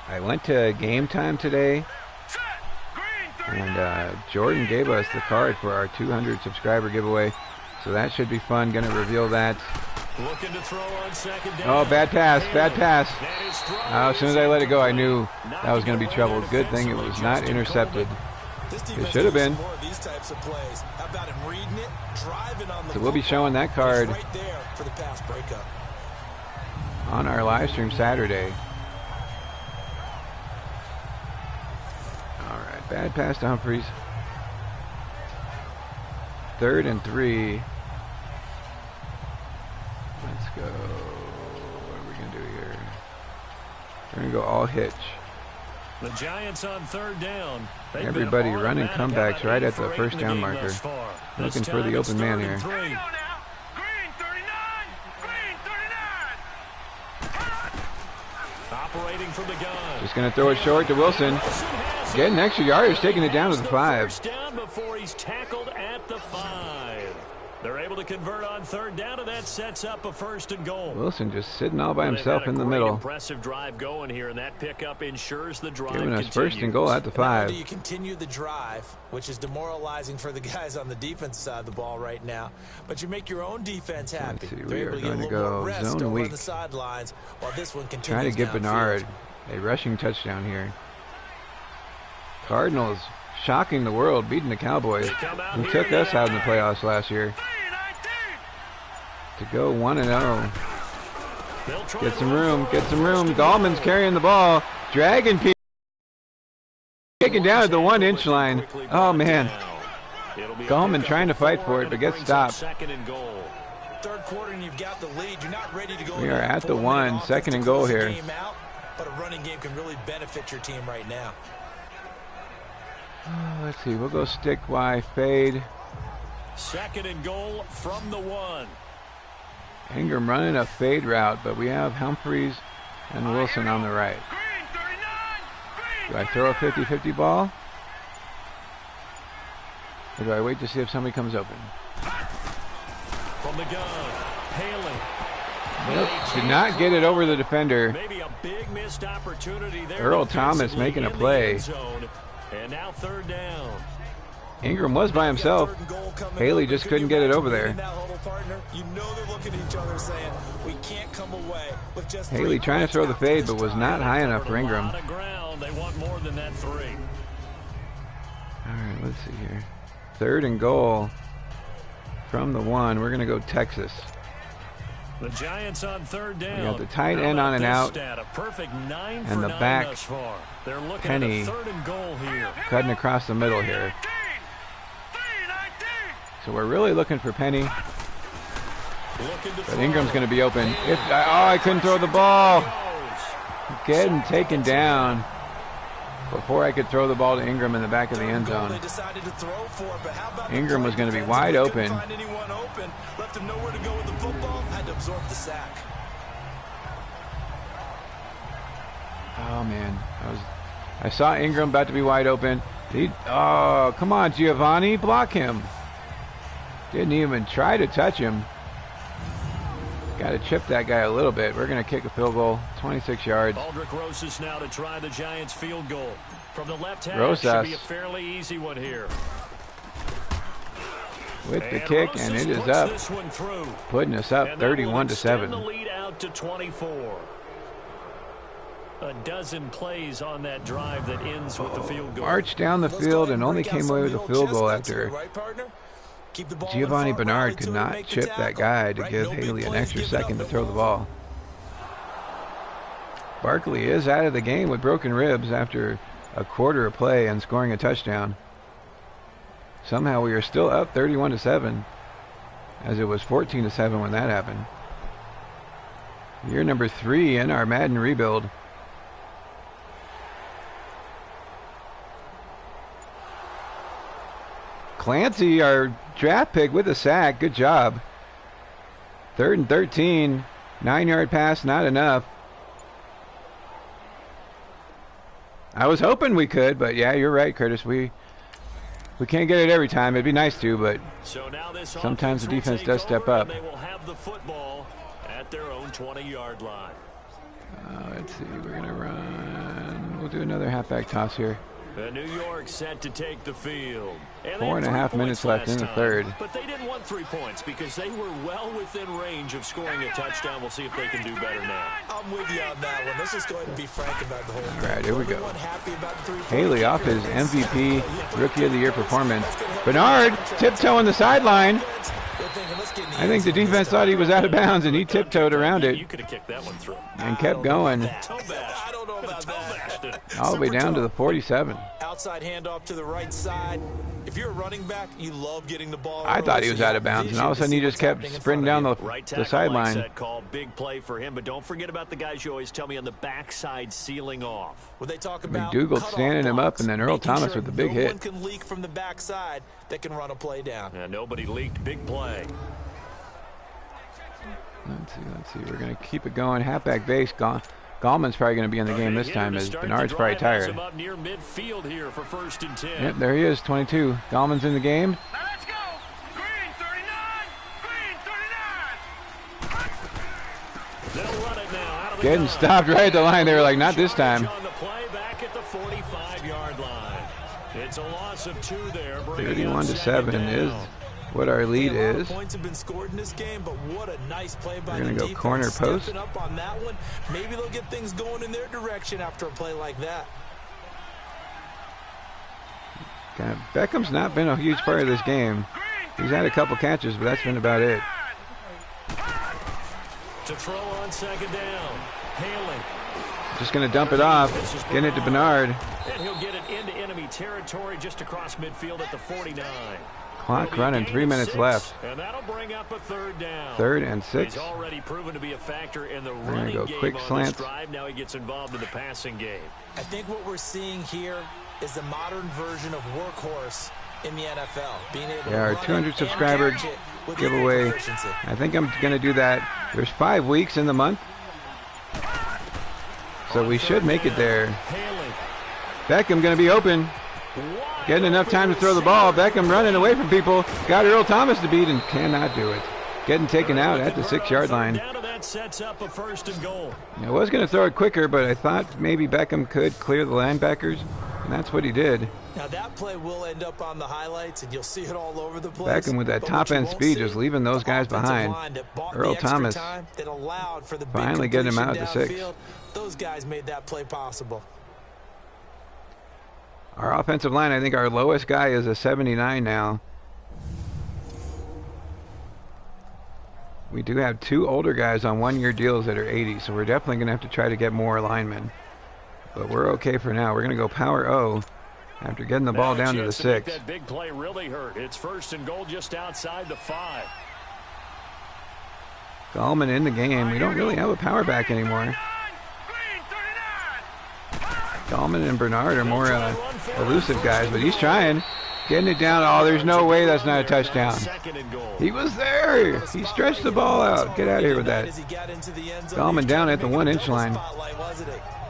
I went to Game Time today, and Jordan gave us the card for our 200 subscriber giveaway, so that should be fun. Going to reveal that. Looking to throw on second down. Oh, bad pass, bad pass. As soon as I let it go, I knew that was going to be trouble. Good thing it was not intercepted. It should have been. So we'll be showing that card on our live stream Saturday. Bad pass to Humphries. 3rd and 3. Let's go. What are we going to do here? We're going to go all hitch. The Giants on 3rd down. Everybody running comebacks right at the first down marker. Looking for the open man here. Operating from the gun. Just going to throw it short to Wilson. Getting extra yardage, taking it down to the 5. First down before he's tackled at the 5. They're able to convert on 3rd down, and that sets up a 1st and goal. Wilson just sitting all by himself in the middle. Impressive drive going here, and that pickup ensures the drive giving us continues. 1st and goal at the 5. You continue the drive, which is demoralizing for the guys on the defense side of the ball right now. But you make your own defense happy. Let's see, we are going to go zone weak. The sidelines while this one continues. Trying to get Bernard a rushing touchdown here. Cardinals shocking the world, beating the Cowboys, who took us out in the playoffs last year. To go 1-0. Get some room, get some room. Gallman's carrying the ball, dragging people, taken down at the 1-inch line. Oh man, Gallman trying to fight for it, but gets stopped. Third quarter and you've got the lead. You're not ready to go. We are at the 1, 2nd and goal here. But a running game can really benefit your team right now. Let's see, we'll go stick Y, fade. 2nd and goal from the 1. Ingram running a fade route, but we have Humphries and Wilson on the right. Do I throw a 50-50 ball? Or do I wait to see if somebody comes open? From the gun, Haley. Nope, did not get it over the defender. Maybe a big missed opportunity there. Earl Thomas making a play. And now 3rd down. Ingram was by himself. Haley just couldn't get it over there. Haley trying to throw the fade, but was not high enough for Ingram. They want more than that 3. All right, let's see here. 3rd and goal from the 1. We're going to go Texas. The Giants on 3rd down. We got the tight end on and out. A perfect 9 and the back They're looking Penny at a 3rd and goal here. Cutting across the middle here. So we're really looking for Penny. But Ingram's going to be open. I couldn't throw the ball. Getting taken down before I could throw the ball to Ingram in the back of the end zone. Ingram was going to be wide open. Left him nowhere to go with the football. Had to absorb the sack. Oh man, I saw Ingram about to be wide open. Oh, come on, Giovanni, block him. Didn't even try to touch him. Got to chip that guy a little bit. We're going to kick a field goal, 26 yards. Aldrich Rosas now to try the Giants field goal. From the left hand, Rosas should be a fairly easy one here. With the kick, and it is up, putting us up 31-7. The lead out to 24. A dozen plays on that drive that ends with the field goal. Marched down the field and only came away with a field goal after Giovanni Bernard could not chip that guy to give Haley an extra second to throw the ball. Barkley is out of the game with broken ribs after a quarter of play and scoring a touchdown. Somehow we are still up 31-7, as it was 14-7 when that happened. Year number 3 in our Madden rebuild. Clancy, our draft pick, with a sack. Good job. 3rd and 13. 9-yard pass, not enough. I was hoping we could, but yeah, you're right, Curtis. We can't get it every time. It'd be nice to, but sometimes the defense does step up. They will have the football at their own 20-yard line. Let's see. We're going to run. We'll do another halfback toss here. The New York set to take the field. 4.5 minutes left in the third. But they didn't want 3 points because they were well within range of scoring a touchdown. We'll see if they can do better now. I'm with you on that one. Let's just go ahead and be frank about the whole thing. All right, here we go. Haley off his MVP Rookie of the Year performance. Bernard tiptoeing the sideline. I think the defense thought he was out of bounds, and he tiptoed around it. You could have kicked that one through. And kept going. I don't know about that. All the way down to the 47. Outside handoff to the right side. If you're a running back, you love getting the ball. I thought he was out of bounds, and all of a sudden he just kept sprinting down the sideline. That call, big play for him, but don't forget about the guys you always tell me on the backside sealing off. When they talk about McDougal standing him up, and then Earl Thomas with the big hit. No one can leak from the backside that can run a play down. Yeah, nobody leaked. Big play. Let's see. We're going to keep it going. Halfback base. Gallman's probably going to be in the game this time, as Bernard's probably tired. Up near midfield here for 1st and 10. Yep, there he is, 22. Gallman's in the game. Now let's go. Green 39. Green 39. They'll run it now. Out of the Getting gun. stopped right at the line. They were like, not this time. On the play back at the 45-yard line. It's a loss of 2 there. 31-7 is what our lead is. A lot of points have been scored in this game, but what a nice play by the defense. We're going to go corner post. Stepping up on that one. Maybe they'll get things going in their direction after a play like that. Beckham's not been a huge part of this game. He's had a couple catches, but that's been about it. To throw on 2nd down. Haley. Just going to dump it off. Getting it to Bernard. And he'll get it into enemy territory just across midfield at the 49. Clock running, 3 minutes left. And that'll bring up a 3rd down. 3rd and 6. He's already proven to be a factor in the We're running gonna go game quick on slants. this drive. Now he gets involved in the passing game. I think what we're seeing here is the modern version of workhorse in the NFL. Being able to Our run 200 and subscriber catch it with giveaway. equal efficiency. I think I'm going to do that. There's 5 weeks in the month, so we should make it there. Haley. Beckham going to be open. Getting enough time to throw the ball. Beckham running away from people. Got Earl Thomas to beat and cannot do it. Getting taken out at the 6-yard line. Down to that sets up a 1st and goal. I was going to throw it quicker, but I thought maybe Beckham could clear the linebackers, and that's what he did. Now that play will end up on the highlights, and you'll see it all over the place. Beckham with that top-end speed, just leaving those guys behind. Earl Thomas finally getting him out at the 6. Those guys made that play possible. Our offensive line, I think our lowest guy is a 79 now. We do have 2 older guys on 1-year deals that are 80, so we're definitely going to have to try to get more linemen. But we're okay for now. We're going to go power O after getting the ball down to the 6. That big play really hurt. It's 1st and goal just outside the 5. Gallman in the game. We don't really have a power back anymore. Gallman and Bernard are more elusive guys, but he's trying. Getting it down. Oh, there's no way that's not a touchdown. He was there. He stretched the ball out. Get out of here with that. Gallman down at the 1-inch line.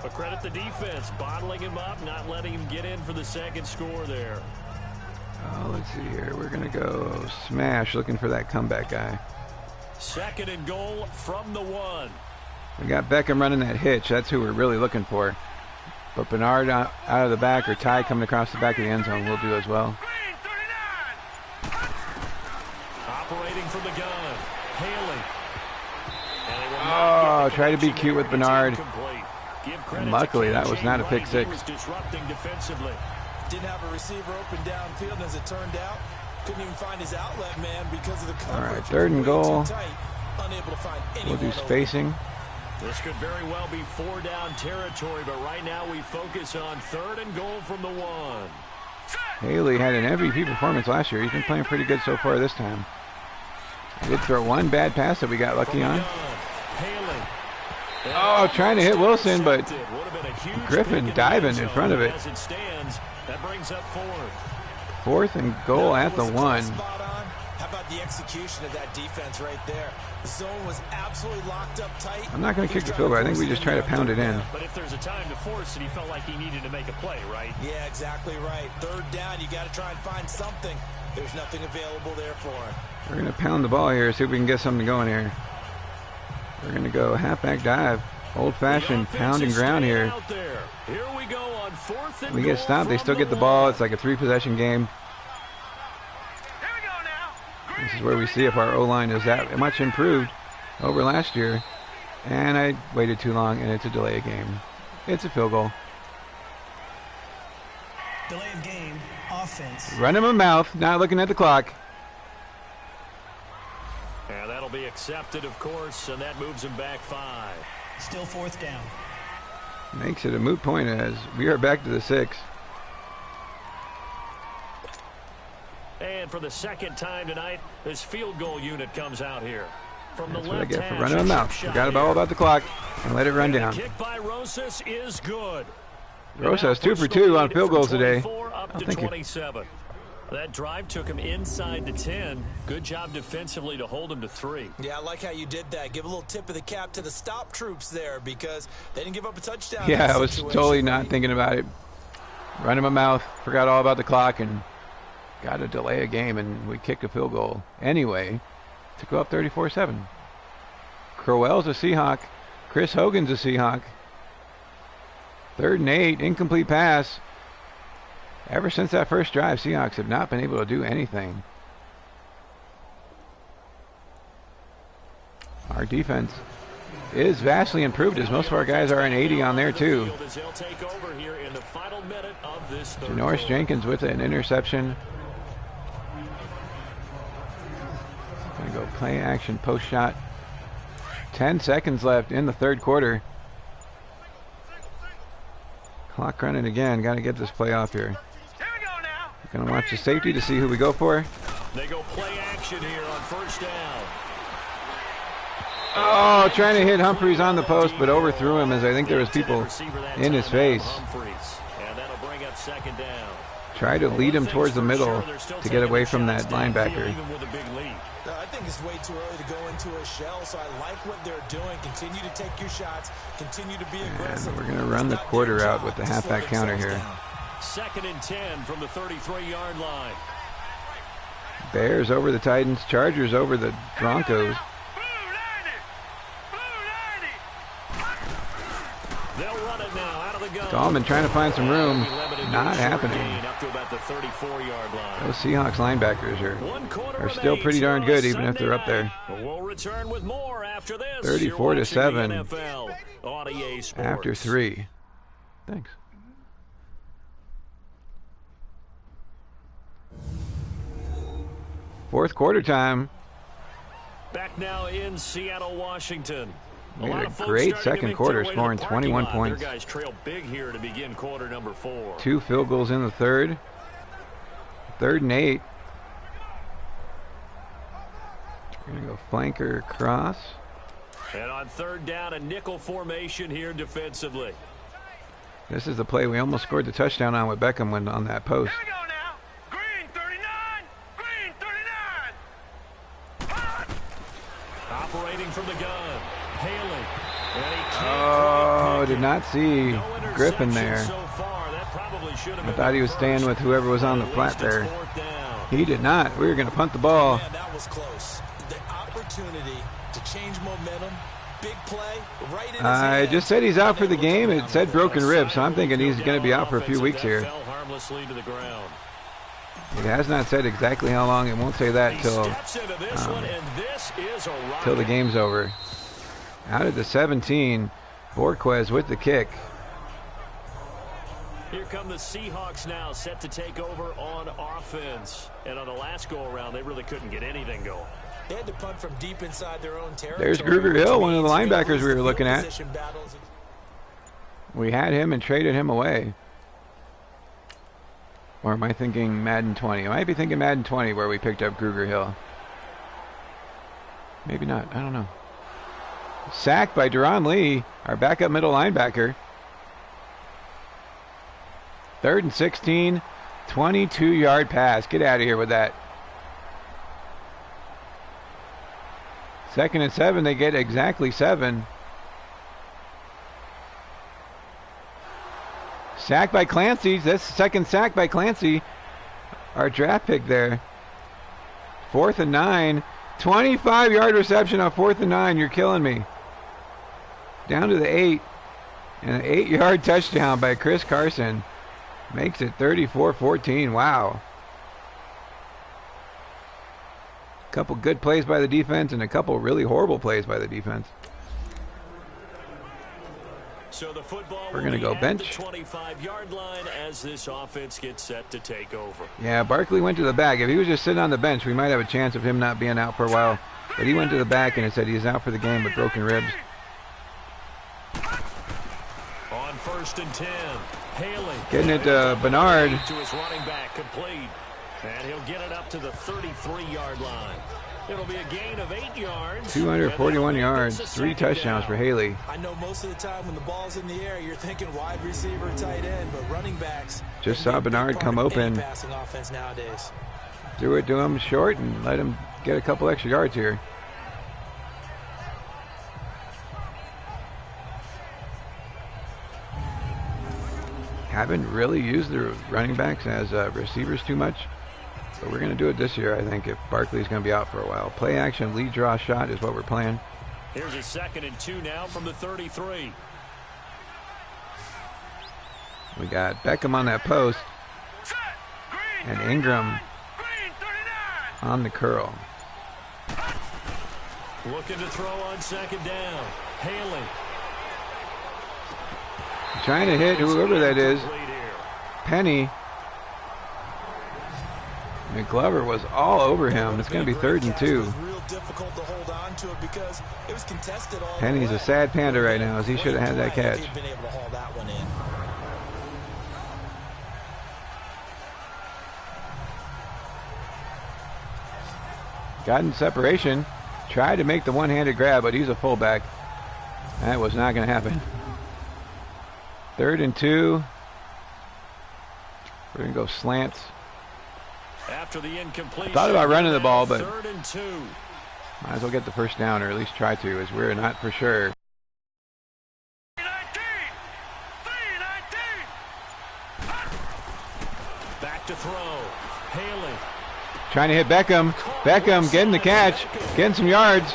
But credit the defense, bottling him up, not letting him get in for the 2nd score there. Oh, let's see here. We're going to go smash, looking for that comeback guy. 2nd and goal from the 1. We got Beckham running that hitch. That's who we're really looking for. But Bernard out of the back, or Ty coming across the back of the end zone will do as well. Operating from the gun, Haley. Oh, try to be cute with Bernard. And luckily, that was not a pick six. He was disrupting defensively. Didn't have a receiver open downfield, and as it turned out, couldn't even find his outlet man because of the coverage. All right, third and goal. Unable to find We'll do spacing. This could very well be 4 down territory, but right now we focus on 3rd and goal from the 1. Haley had an MVP performance last year. He's been playing pretty good so far this time. He did throw one bad pass that we got lucky on. Oh, trying to hit Wilson, but Griffin diving in front of it. As it stands, that brings up 4th. 4th and goal at the 1. How about the execution of that defense right there? The zone was absolutely locked up tight. I'm not going to kick the field goal. I think we just try to pound it in. But if there's a time to force it, he felt like he needed to make a play, right? Yeah, exactly right. 3rd down, you got to try and find something. There's nothing available there for him. We're going to pound the ball here, see if we can get something going here. We're going to go halfback dive. Old-fashioned pound and ground here. Here we go on 4th and We get stopped. They still get the ball. It's like a 3-possession game. This is where we see if our O-line is that much improved over last year. And I waited too long, and it's a delay of game. It's a field goal. Delay of game, offense. Run him a mouth, not looking at the clock. And that'll be accepted, of course, and that moves him back 5. Still 4th down. Makes it a moot point as we are back to the 6. And for the 2nd time tonight, this field goal unit comes out here. From That's the what I left get for hash, running him out. Forgot all about the clock and let it run down. Kick by Rosas is good. Rosas 2 for 2 on field goals today. Up Oh, to thank you. 27. That drive took him inside the 10. Good job defensively to hold him to 3. Yeah, I like how you did that. Give a little tip of the cap to the stop troops there because they didn't give up a touchdown. Yeah, I was totally not thinking about it. Run him a mouth, forgot all about the clock, and got to delay a game, and we kicked a field goal anyway to go up 34-7. Crowell's a Seahawk. Chris Hogan's a Seahawk. 3rd and 8, incomplete pass. Ever since that first drive, Seahawks have not been able to do anything. Our defense is vastly improved as most of our guys are an 80 on there too. Janoris Jenkins with an interception. Gonna go play action post shot. 10 seconds left in the 3rd quarter. Clock running again. Got to get this play off here. Gonna watch the safety to see who we go for. They go play action here on 1st down. Oh, trying to hit Humphreys on the post, but overthrew him as I think there was people in his face. And that'll bring up 2nd down. Try to lead him towards the middle to get away from that linebacker. I think it's way too early to go into a shell, so I like what they're doing. Continue to take your shots. Continue to be aggressive. And we're going to run the quarter out with the halfback counter here. 2nd and 10 from the 33-yard line. Bears over the Titans. Chargers over the Broncos. They'll run it now out of the gun. Dahlman trying to find some room. Not happening. Up to about the 34-yard line. Those Seahawks linebackers are still pretty darn good, even if they're up there. We'll return with more after this. 34-7 after 3. Thanks. Fourth quarter time. Back now in Seattle, Washington. We had a great second quarter, scoring 21 points. Their guys trail big here to begin quarter number 4. 2 field goals in the 3rd. 3rd and 8. We're going to go flanker cross. And on 3rd down, a nickel formation here defensively. This is the play we almost scored the touchdown on with Beckham when on that post. Here we go now. Green 39. Green 39. Operating from the gun. Haley. Oh, did not see Griffin there. I thought he was staying with whoever was on the flat there. He did not. We were going to punt the ball. Man, that was close. The opportunity to change momentum. Big play right in his I hands. just said he's out for the game. It said broken ribs, so I'm thinking he's going to be out for a few weeks here. Fell harmlessly to the ground. It has not said exactly how long. It won't say that till the the game's over. Out at the 17, Borquez with the kick. Here come the Seahawks now, set to take over on offense. And on the last go-around, they really couldn't get anything going. They had to punt from deep inside their own territory. There's Gruger Hill, one of the linebackers we were looking at. We had him and traded him away. Or am I thinking Madden 20? I might be thinking Madden 20 where we picked up Gruger Hill. Maybe not. I don't know. Sacked by Deron Lee, our backup middle linebacker. 3rd and 16, 22-yard pass. Get out of here with that. 2nd and 7, they get exactly 7. Sacked by Clancy. That's the 2nd sack by Clancy. Our draft pick there. 4th and 9. 25-yard reception on 4th and 9. You're killing me. Down to the 8. And an 8-yard touchdown by Chris Carson. Makes it 34-14. Wow. A couple good plays by the defense and a couple really horrible plays by the defense. So the football We're going to go bench. 25-yard line as this offense gets set to take over. Yeah, Barkley went to the back. If he was just sitting on the bench, we might have a chance of him not being out for a while. But he went to the back and it said he's out for the game with broken ribs. On 1st and 10, Haley. Getting it to Bernard. To his running back, complete. And he'll get it up to the 33-yard line. It'll be a gain of 8 yards. 241 yards, 3 touchdowns for Haley. I know most of the time when the ball's in the air, you're thinking wide receiver, tight end, but running backs. Just saw Bernard come open. Passing offense nowadays. Threw it to him short and let him get a couple extra yards here. Haven't really used the running backs as receivers too much. But we're going to do it this year, I think, if Barkley's going to be out for a while. Play action, lead draw shot is what we're playing. Here's a 2nd and 2 now from the 33. We got Beckham on that post. And Ingram on the curl. Looking to throw on 2nd down. Haley. Trying to hit whoever that is. Penny. McGlover was all over him. It's going to be 3rd and 2. Penny's a sad panda right now as he should have had that catch. Got in separation. Tried to make the one-handed grab, but he's a fullback. That was not going to happen. 3rd and 2. We're going to go slants. After the incompletion, thought about running the ball, but 3rd and 2. Might as well get the first down, or at least try to, as we're not for sure. Back to throw. Haley. Trying to hit Beckham. Beckham getting the catch, getting some yards,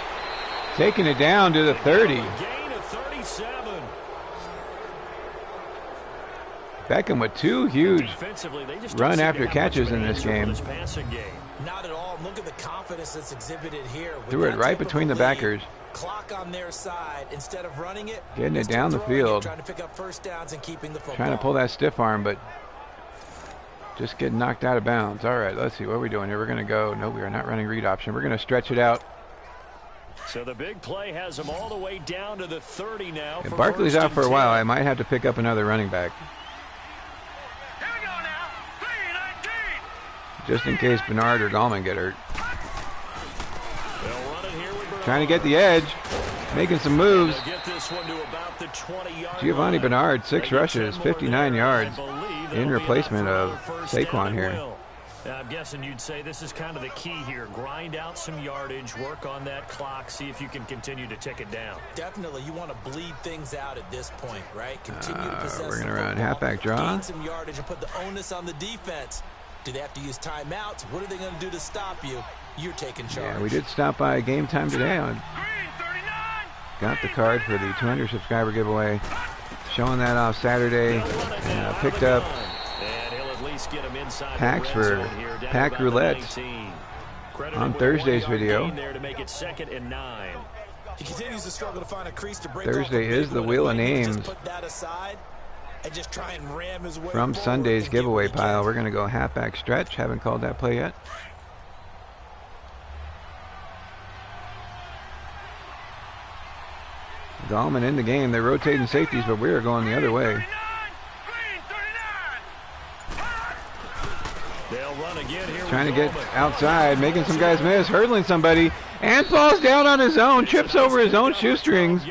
taking it down to the 30. Gain of 37. Beckham with 2 huge run after catches in this game. Not at all. Look at the confidence that's exhibited here. Threw it right between the backers. Clock on their side instead of running it. Getting it down the field. Trying to pick up first downs and keeping the football. Trying to pull that stiff arm, but just getting knocked out of bounds. All right, let's see what we're doing here. We're going to go. No, we are not running read option. We're going to stretch it out. So the big play has them all the way down to the 30 now. If Barkley's out for a while, I might have to pick up another running back. Just in case Bernard or Gallman get hurt. Trying to get the edge. Making some moves. Giovanni Bernard, 6 rushes, 59 yards. In replacement of Saquon here. I'm guessing you'd say this is kind of the key here. Grind out some yardage, work on that clock, see if you can continue to tick it down. Definitely, you want to bleed things out at this point, right? Continue to possess. We're going to run halfback draw. Gain some yardage and put the onus on the defense. Do they have to use timeouts? What are they going to do to stop you? You're taking charge. Yeah, we did stop by Game Time today. Got the card for the 200 subscriber giveaway. Showing that off Saturday. Picked up packs for pack roulette on Thursday's video. He continues to struggle to find a crease to break Thursday is the Wheel of Names put that aside and just try and ram his way from forward Sunday's and get giveaway what he pile. can. We're going to go halfback stretch. Haven't called that play yet. Gallman in the game. They're rotating safeties, but we are going the other way. They'll run again here. Trying to get outside, making some guys miss, hurdling somebody, and falls down on his own, trips over his own shoestrings.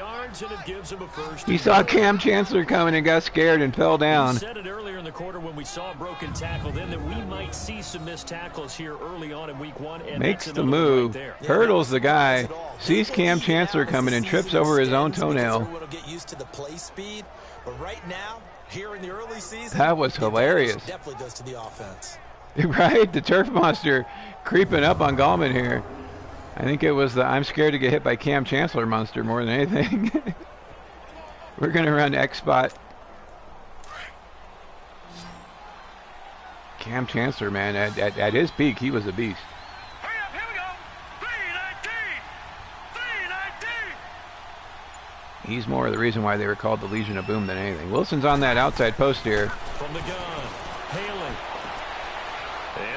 He saw Cam Chancellor coming and got scared and fell down. We said it earlier in the quarter when we saw a broken tackle then that we might see some missed tackles here early on in week 1. And Makes that's the another one move, right there. hurdles the guy, sees Cam Chancellor coming and trips over his own toenail. Get used to the play speed, but right now, here in the early season, That was hilarious. definitely goes to the offense. Right, the turf monster creeping up on Gallman here. I think it was the I'm scared to get hit by Cam Chancellor monster more than anything. We're going to run X spot. Cam Chancellor, man, at his peak, he was a beast. Hurry up, here we go. 319. He's more of the reason why they were called the Legion of Boom than anything. Wilson's on that outside post here. From the gun, Haley.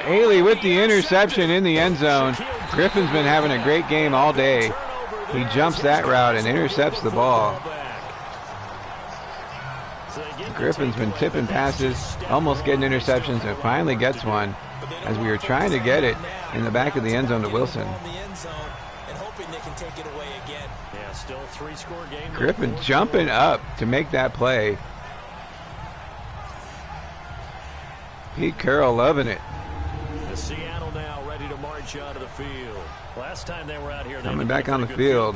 Haley with the interception in the end zone. Griffin's been having a great game all day. He jumps that route and intercepts the ball. Griffin's been tipping passes, almost getting interceptions, and finally gets one as we were trying to get it in the back of the end zone to Wilson. Griffin jumping up to make that play. Pete Carroll loving it. Seattle now ready to march out of the field. Last time they were out here, coming back on the field.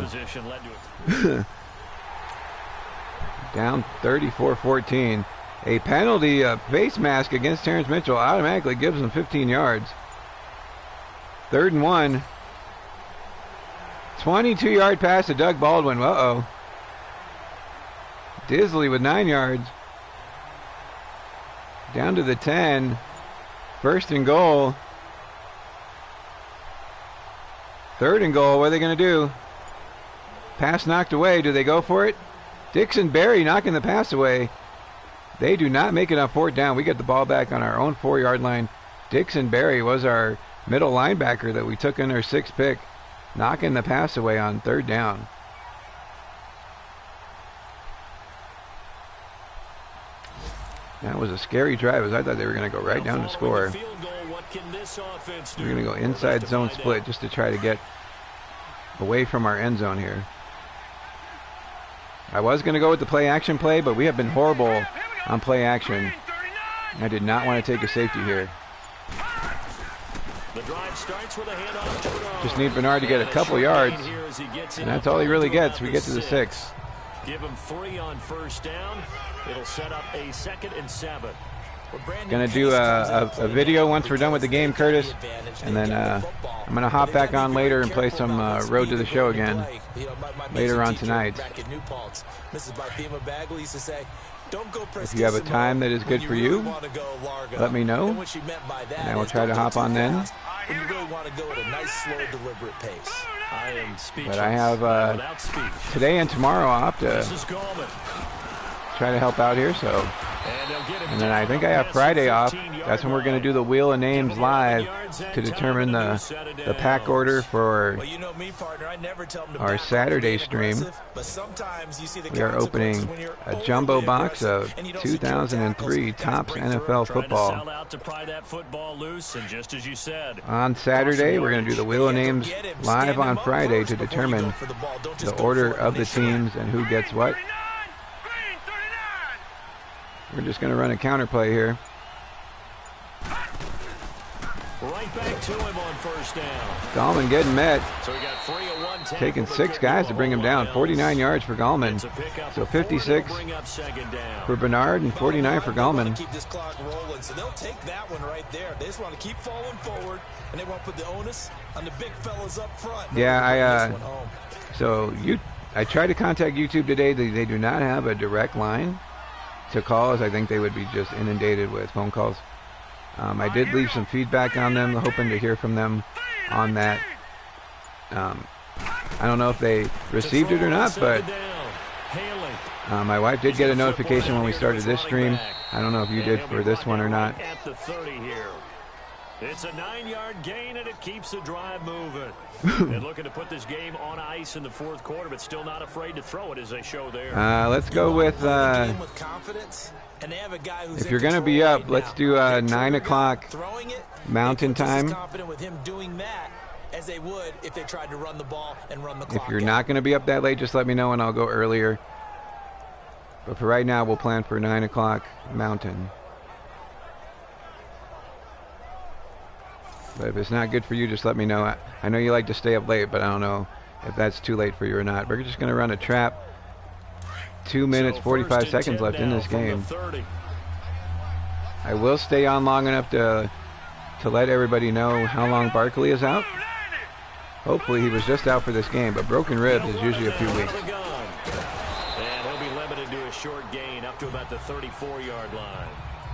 Down 34-14. A penalty, face mask against Terrence Mitchell automatically gives him 15 yards. 3rd and 1. 22-yard pass to Doug Baldwin. Uh-oh. Disley with 9 yards. Down to the 10. 1st and goal. 3rd and goal. What are they going to do? Pass knocked away. Do they go for it? Dixon Berry knocking the pass away. They do not make it on 4th down. We get the ball back on our own 4-yard line. Dixon Berry was our middle linebacker that we took in our 6th pick, knocking the pass away on 3rd down. That was a scary drive, as I thought they were going to go right down to score. We're going to go inside zone split just to try to get away from our end zone here. I was going to go with the play action play, but we have been horrible on play action. I did not want to take a safety here. Just need Bernard to get a couple yards, and that's all he really gets. We get to the 6. Give him 3 on 1st down. It'll set up a 2nd and 7. Going to do a video once we're done with the game, Curtis, and then I'm going to hop back on later and play some Road to the Show again later on tonight. If you have a time that is good for you, let me know, and I will try to hop on then. But I have today and tomorrow I'll have to try to help out here, so. And then I think I have Friday off. That's when we're going to do the Wheel of Names live to determine the pack order for our Saturday stream. We are opening a jumbo box of 2003 Topps NFL football. On Saturday, we're going to do the Wheel of Names live on Friday to determine the order of the teams and who gets what. We're just going to run a counterplay here. Right back to him on 1st down. Gallman getting met. So he got 3 of 1 tackle, taking 6 guys to bring him down. 49 yards for Gallman. So 56 for Bernard and 49 for Gallman. Keep this clock rolling, so they'll take that one right there. They just want to keep falling forward, and they want to put the onus on the big fellas up front. Yeah, I tried to contact YouTube today. They do not have a direct line to call us. I think they would be just inundated with phone calls. I did leave some feedback on them, hoping to hear from them on that. I don't know if they received it or not, but my wife did get a notification when we started this stream. I don't know if you did for this one or not. At the 30 here. It's a 9-yard gain, and it keeps the drive moving. They're looking to put this game on ice in the fourth quarter, but still not afraid to throw it as they show there. Let's go with, if you're going to be up, let's do 9 o'clock Mountain Time. As they would if they tried to run the ball and run the clock. If you're not going to be up that late, just let me know and I'll go earlier. But for right now, we'll plan for 9 o'clock Mountain. But if it's not good for you, just let me know. I know you like to stay up late, but I don't know if that's too late for you or not. We're just going to run a trap. 2 minutes, 45 seconds left in this game. I will stay on long enough to let everybody know how long Barkley is out. Hopefully he was just out for this game, but broken rib is usually a few weeks. And he'll be limited to a short gain up to about the 34-yard line.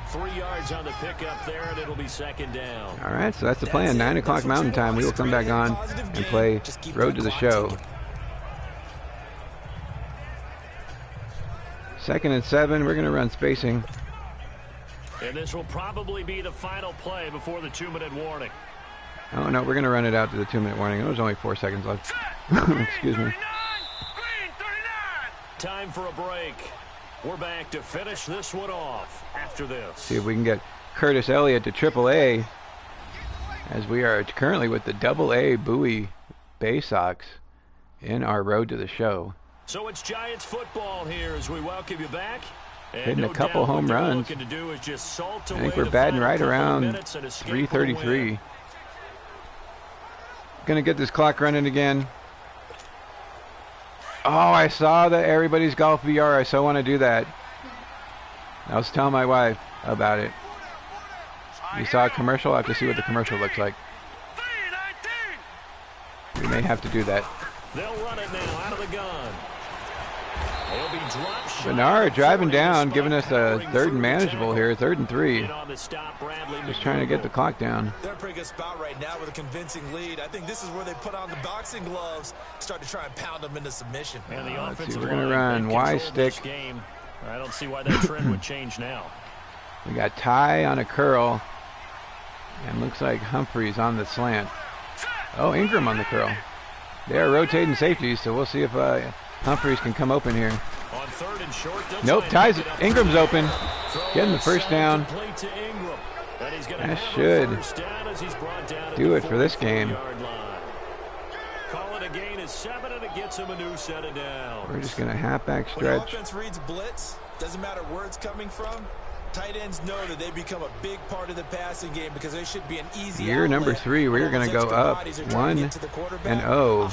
3 yards on the pickup there, and it'll be second down. All right, so that's the plan. 9 o'clock Mountain Time. We will come back on and play Road to the Show. 2nd and 7. We're going to run spacing. And this will probably be the final play before the 2-minute warning. Oh, no, we're going to run it out to the 2-minute warning. There's only 4 seconds left. Excuse me. Time for a break. We're back to finish this one off after this. See if we can get Curtis Elliott to AAA, as we are currently with the AA Bowie Bay Sox in our Road to the Show. So it's Giants football here as we welcome you back. Hitting a couple home runs. I think we're batting right around 333. Gonna get this clock running again. Oh, I saw that everybody's golf VR. I so want to do that. I was telling my wife about it. You saw a commercial? I have to see what the commercial looks like. We may have to do that. They'll run it now out of the gun. Bernard driving down, giving us a 3rd and manageable here, 3rd and 3. Just trying to get the clock down. They're in a pretty good spot right now with a convincing lead. I think this is where they put on the boxing gloves, start to try and pound them into submission. Let's see, we're going to run Y stick. I don't see why that trend would change now. We got Ty on a curl, and looks like Humphreys on the slant. Oh, Ingram on the curl. They are rotating safeties, so we'll see if Humphreys can come open here. On 3rd and short, nope, Ingram's open. Getting the first down. That should do it for this game. Call it a gain of 7, and it gets him a new set of downs. We're just going to halfback stretch. When offense reads blitz, doesn't matter where it's coming from. Tight ends know that they become a big part of the passing game because they should be an easy year number 3. We're going to go up 1-0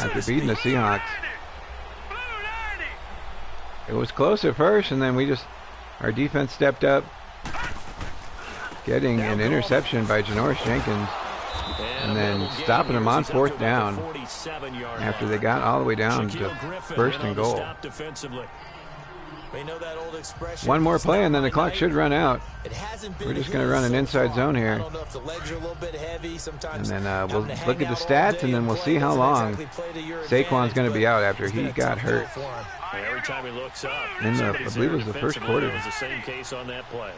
after beating the Seahawks. It was close at first, and then our defense stepped up, getting an interception by Janoris Jenkins, and then stopping them on 4th down after they got all the way down to 1st and goal. One more play, and then the clock should run out. We're just going to run an inside zone here. And then we'll look at the stats, and then we'll see how long Saquon's going to be out after he got hurt. Every time he looks up, I believe it was the first quarter. It was the same case on that play.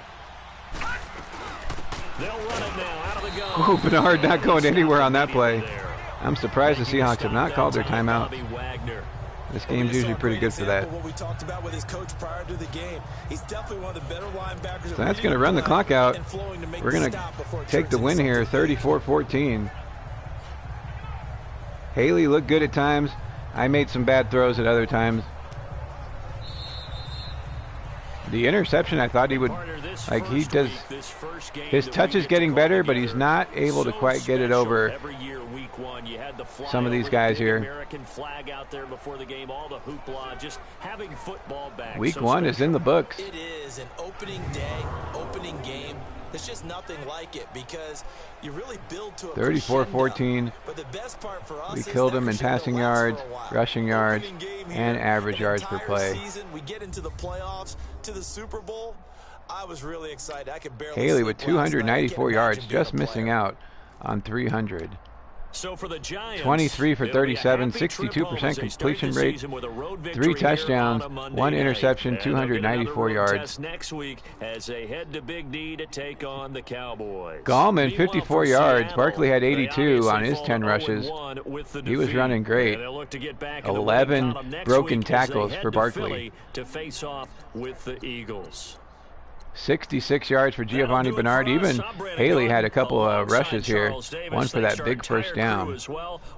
They'll run it now out of the gun. Oh, Bernard not going anywhere on that play. I'm surprised the Seahawks have not called their timeout. This game's usually pretty good for that. So that's going to run the clock out. We're going to take the win here, 34-14. Haley looked good at times. I made some bad throws at other times. The interception, I thought he would, like he does, his touch is getting better, but he's not able to quite get it over some of these guys here. Week 1 is in the books. It is an opening day, opening game. There's just nothing like it because you really build to a 34-14. But the best part for us we killed them in passing yards, rushing yards, and average yards per play. We get into the playoffs, to the Super Bowl. I was really excited. I could barely Haley with 294 yards, just missing out on 300. So for the Giants, 23 for it'll be a 37, happy triple 62% as they start completion the rate, season with a road 3 victory here touchdowns, on a Monday 1 night. interception, And they'll get another 294 road yards. test next week as they head to Big D to take on the Cowboys. Gallman, Meanwhile, 54 for yards. Seattle, Barkley had they 82 on obviously his fall 10 to rushes. 0-1 with the He was defeat. running great. And they'll look to get back in the 11 winning column next broken week as they tackles head for to Barkley. Philly to face off with the Eagles. 66 yards for Giovanni Bernard. Even Haley had a couple of rushes here. One for that big first down.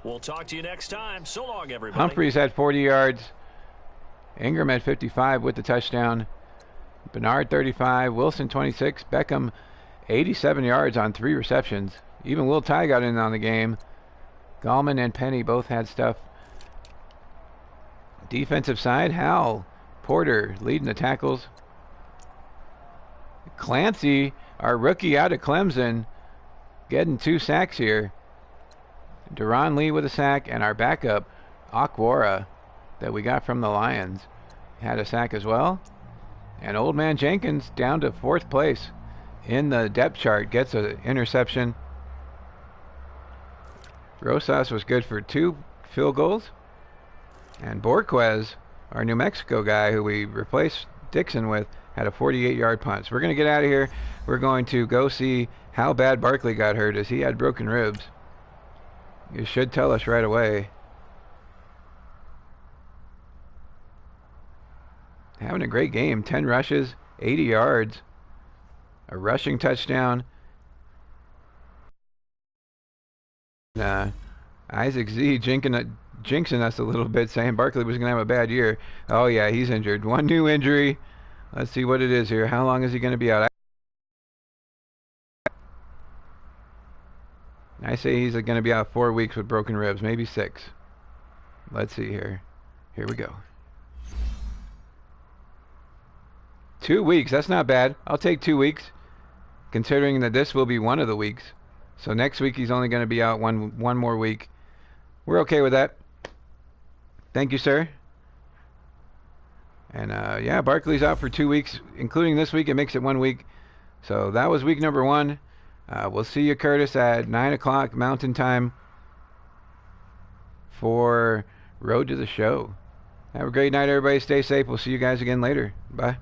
We'll talk to you next time. So long, everybody. Humphreys had 40 yards. Ingram had 55 with the touchdown. Bernard 35. Wilson 26. Beckham 87 yards on 3 receptions. Even Will Tye got in on the game. Gallman and Penny both had stuff. Defensive side, Hal Porter leading the tackles. Clancy, our rookie out of Clemson, getting 2 sacks here. Deron Lee with a sack, and our backup, Akwara, that we got from the Lions, had a sack as well. And Old Man Jenkins down to 4th place in the depth chart, gets an interception. Rosas was good for 2 field goals. And Borquez, our New Mexico guy who we replaced Dixon with, had a 48-yard punt. So we're going to get out of here. We're going to go see how bad Barkley got hurt, as he had broken ribs. You should tell us right away. Having a great game. 10 rushes, 80 yards, a rushing touchdown. Isaac Z jinxing us a little bit, saying Barkley was going to have a bad year. Oh, yeah, he's injured. One new injury. Let's see what it is here. How long is he going to be out? I say he's going to be out 4 weeks with broken ribs, maybe 6. Let's see here. Here we go. 2 weeks. That's not bad. I'll take 2 weeks, considering that this will be one of the weeks. So next week he's only going to be out one more week. We're okay with that. Thank you, sir. And yeah, Barkley's out for 2 weeks, including this week. It makes it 1 week. So that was week number 1. We'll see you, Curtis, at 9 o'clock Mountain Time for Road to the Show. Have a great night, everybody. Stay safe. We'll see you guys again later. Bye.